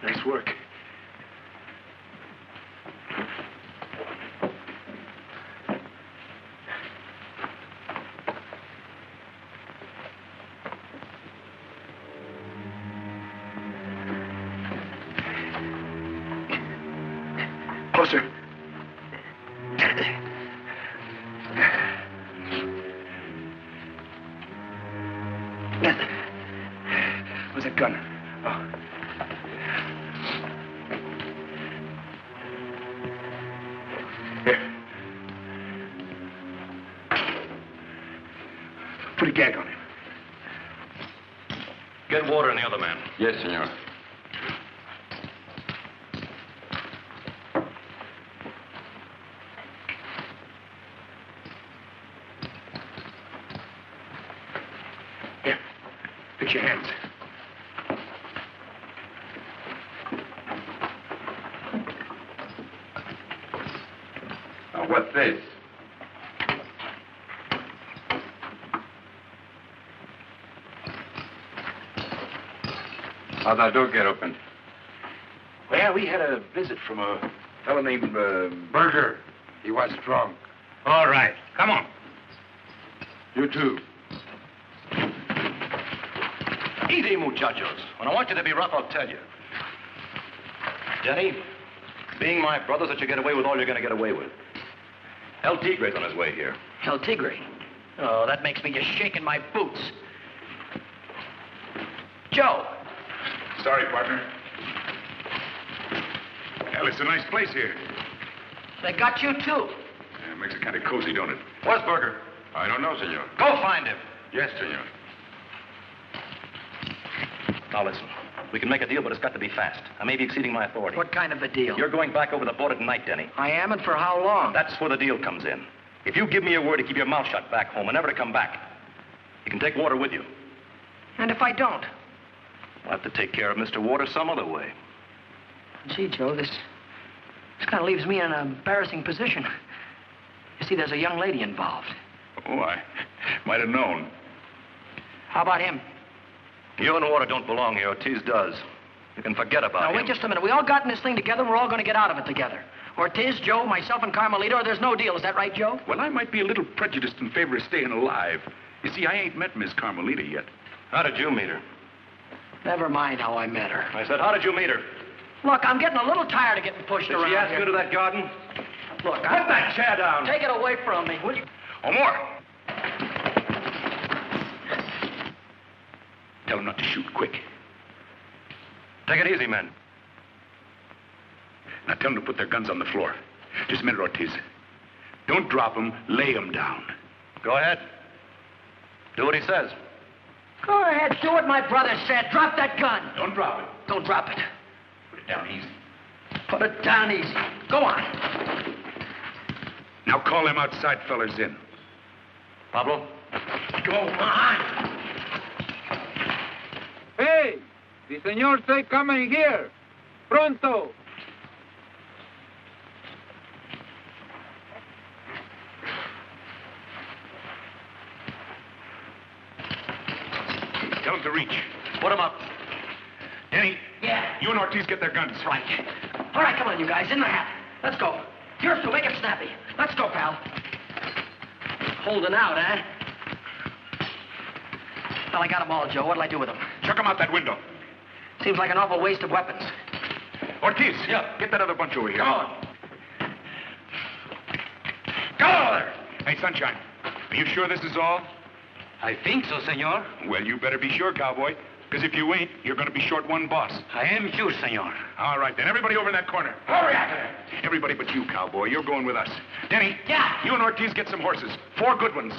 Nice work. Closer. Where's that gun? Oh. Here. Put a gag on him. Get water in the other man. Yes, senor. Here. Fix your hands. Now, what's this? How'd that door get open? Well, we had a visit from a fellow named, Burger. He was drunk. All right. Come on. You too. Easy, muchachos. When I want you to be rough, I'll tell you. Denny, being my brothers, let you get away with all you're going to get away with. El Tigre's on his way here. El Tigre. Oh, that makes me just shaking my boots. Joe. Sorry, partner. Well, it's a nice place here. They got you, too. Yeah, it makes it kind of cozy, don't it? Where's Berger? I don't know, senor. Go find him. Yes, senor. Now, listen. We can make a deal, but it's got to be fast. I may be exceeding my authority. What kind of a deal? You're going back over the border tonight, Denny. I am, and for how long? That's where the deal comes in. If you give me your word to keep your mouth shut back home and never to come back, you can take Water with you. And if I don't? We'll have to take care of Mr. Water some other way. Gee, Joe, this kind of leaves me in an embarrassing position. You see, there's a young lady involved. Oh, I might have known. How about him? You and Water don't belong here. Ortiz does. You can forget about him. Now, wait just a minute. We all got in this thing together, and we're all going to get out of it together. Ortiz, Joe, myself, and Carmelita, or there's no deal. Is that right, Joe? Well, I might be a little prejudiced in favor of staying alive. You see, I ain't met Miss Carmelita yet. How did you meet her? Never mind how I met her. I said, how did you meet her? Look, I'm getting a little tired of getting pushed around Did she ask here. you to that garden? Look, Put that chair down. Take it away from me, will you? Oh, more. Tell him not to shoot. Quick. Take it easy, men. Now tell them to put their guns on the floor. Just a minute, Ortiz. Don't drop them. Lay them down. Go ahead. Do what he says. Go ahead, do what my brother said. Drop that gun. Don't drop it. Don't drop it. Put it down easy. Put it down easy. Go on. Now call them outside fellers in. Pablo? Go on. Hey, the señor say coming here. Pronto. Tell them to reach. Put them up. Denny. Yeah. You and Ortiz get their guns. Right. All right, come on, you guys. In the hat. Let's go. Yours two, make it snappy. Let's go, pal. Holding out, eh? Well, I got them all, Joe. What'll I do with them? Chuck them out that window. Seems like an awful waste of weapons. Ortiz. Yeah. Get that other bunch over here. Go on. Go there. Hey, Sunshine. Are you sure this is all? I think so, senor. Well, you better be sure, cowboy. Because if you ain't, you're going to be short one boss. I am sure, senor. All right, then. Everybody over in that corner. Hurry after them. Everybody but you, cowboy. You're going with us. Denny. Yeah. You and Ortiz get some horses. 4 good ones.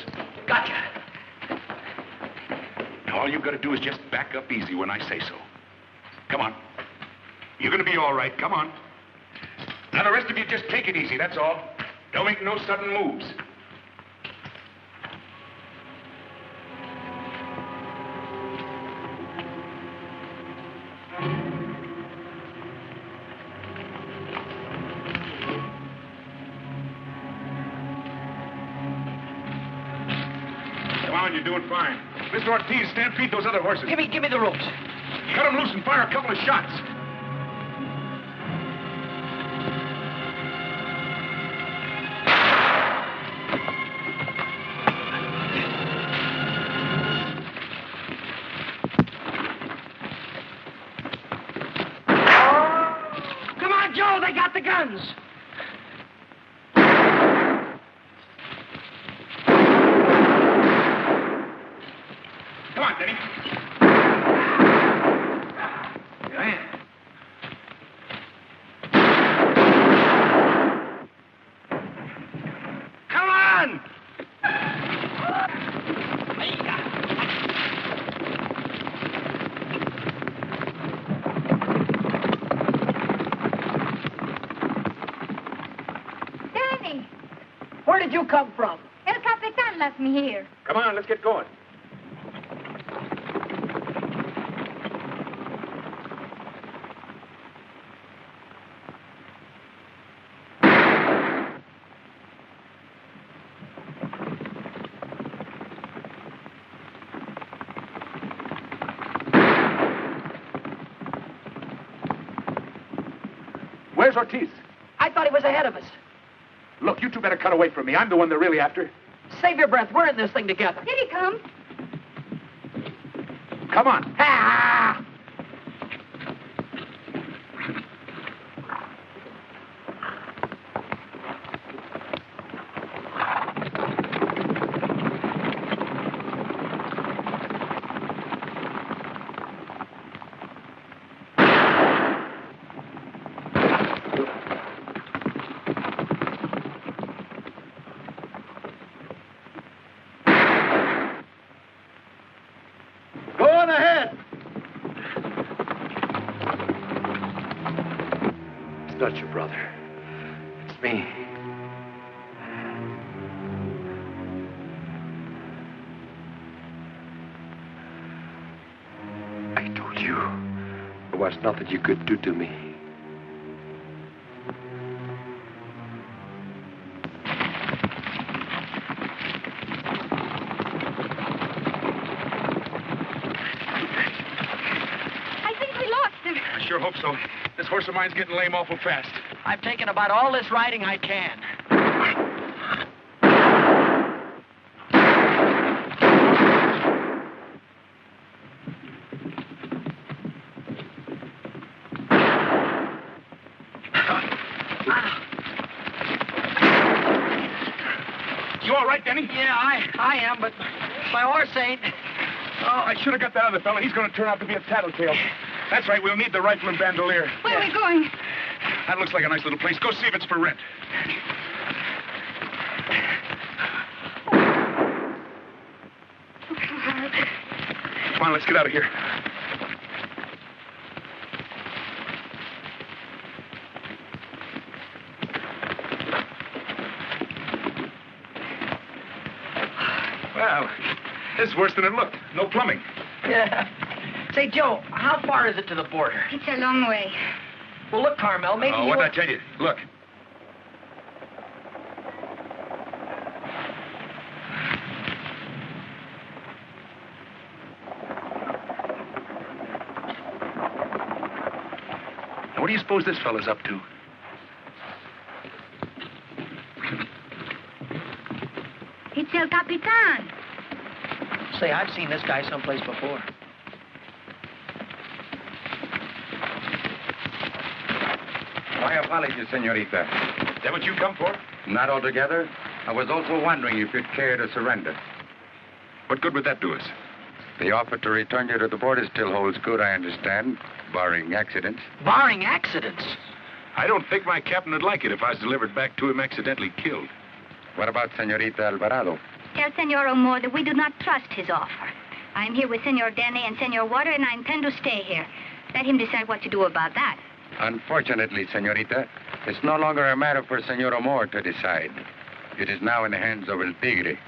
Gotcha. Now, all you've got to do is just back up easy when I say so. Come on. You're going to be all right. Come on. Now, the rest of you just take it easy, that's all. Don't make no sudden moves. Come on, you're doing fine. Mr. Ortiz, stampede those other horses. Give me the ropes. Cut them loose and fire a couple of shots. Come on, Joe, they got the guns. Come on, Denny. Come on! Danny, Where did you come from? El Capitan left me here. Come on, let's get going. Where's Ortiz? I thought he was ahead of us. Look, you two better cut away from me. I'm the one they're really after. Save your breath. We're in this thing together. Here he comes. Come on. Ah! not your brother. It's me. I told you there was nothing you could do to me. I sure hope so. This horse of mine's getting lame awful fast. I've taken about all this riding I can. You all right, Denny? Yeah, I am, but my horse ain't. Oh, I should have got that other fella. He's going to turn out to be a tattletale. That's right, we'll need the rifle and bandolier. Where are we going? That looks like a nice little place. Go see if it's for rent. Come on, let's get out of here. Well, this is worse than it looked. No plumbing. Yeah. Say, Joe, how far is it to the border? It's a long way. Well, look, Carmel, maybe Oh, you... what'd I tell you? Look. Now, what do you suppose this fella's up to? It's El Capitan. Say, I've seen this guy someplace before. My apologies, senorita. Is that what you come for? Not altogether. I was also wondering if you'd care to surrender. What good would that do us? The offer to return you to the border still holds good, I understand, barring accidents. Barring accidents? I don't think my captain would like it if I was delivered back to him accidentally killed. What about Senorita Alvarado? Tell Senor O'More that we do not trust his offer. I'm here with Senor Denny and Senor Water, and I intend to stay here. Let him decide what to do about that. Unfortunately, Senorita, it's no longer a matter for Senor O'More to decide. It is now in the hands of El Tigre.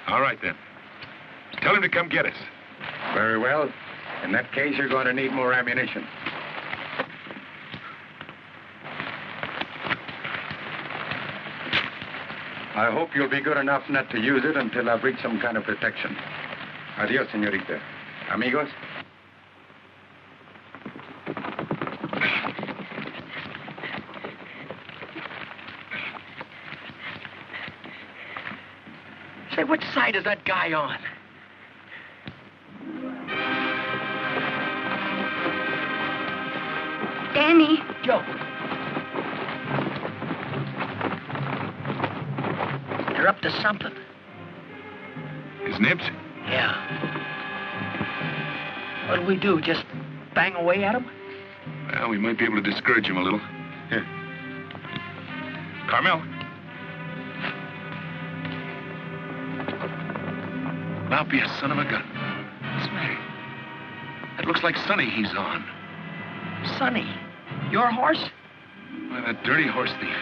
All right, then. Tell him to come get us. Very well. In that case, you're going to need more ammunition. I hope you'll be good enough not to use it until I've reached some kind of protection. Adios, señorita. Amigos? Say, which side is that guy on? Danny. Joe. They're up to something. His nibs? Yeah. What'll we do? Just bang away at him? Well, we might be able to discourage him a little. Here. Carmel. Now be a son of a gun. Say, that looks like Sonny he's on. Sonny? Your horse? Why, that dirty horse thief.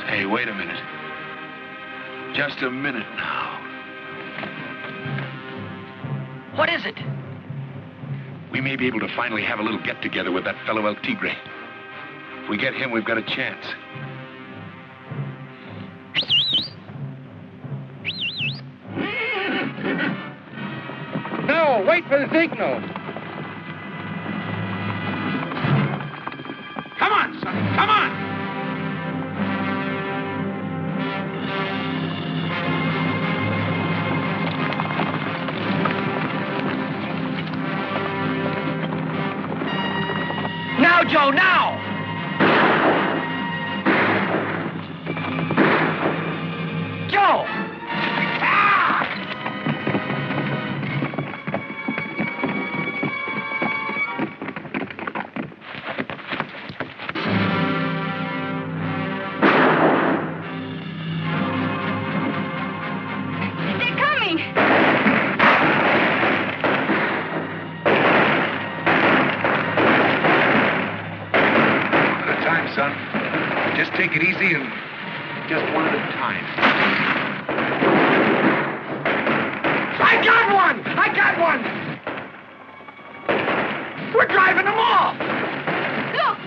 Hey, wait a minute. Just a minute now. What is it? We may be able to finally have a little get-together with that fellow El Tigre. If we get him, we've got a chance. No, wait for the signal. Come on, Sonny, come on! Now, Joe, now! Joe! They're coming. see him just one at a time. I got one! I got one! We're driving them off! Look!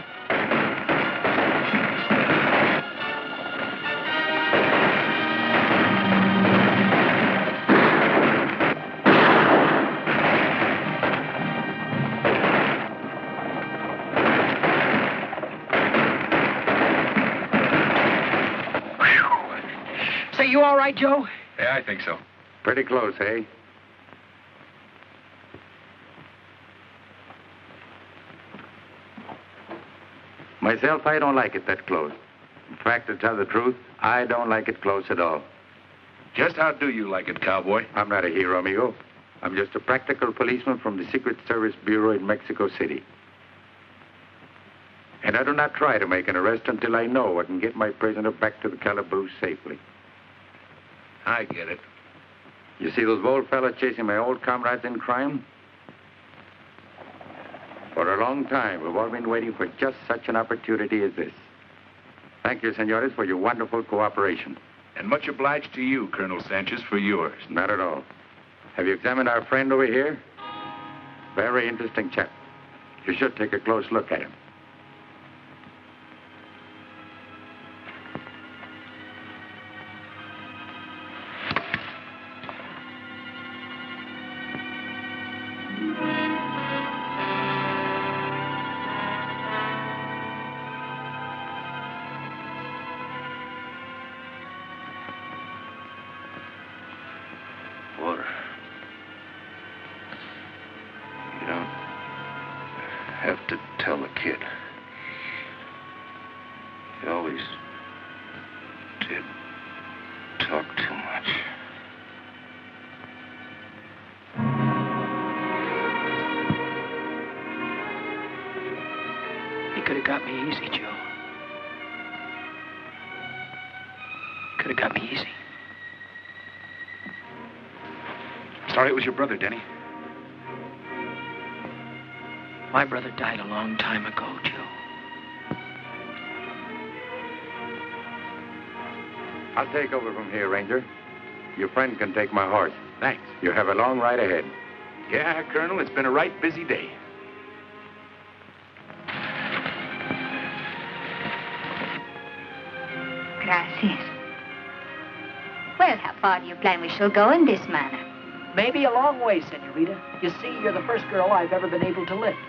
Say, you all right, Joe? Yeah, I think so. Pretty close, eh? Myself, I don't like it that close. In fact, to tell the truth, I don't like it close at all. Just how do you like it, cowboy? I'm not a hero, amigo. I'm just a practical policeman from the Secret Service Bureau in Mexico City. And I do not try to make an arrest until I know I can get my prisoner back to the calaboose safely. I get it. You see those bold fellas chasing my old comrades in crime? For a long time, we've all been waiting for just such an opportunity as this. Thank you, senores, for your wonderful cooperation. And much obliged to you, Colonel Sanchez, for yours. Not at all. Have you examined our friend over here? Very interesting chap. You should take a close look at him. Sorry it was your brother, Denny. My brother died a long time ago, Joe. I'll take over from here, Ranger. Your friend can take my horse. Thanks. You have a long ride ahead. Yeah, Colonel, it's been a right busy day. Gracias. Well, how far do you plan we shall go in this manner? Maybe a long way, senorita. You see, you're the first girl I've ever been able to lift.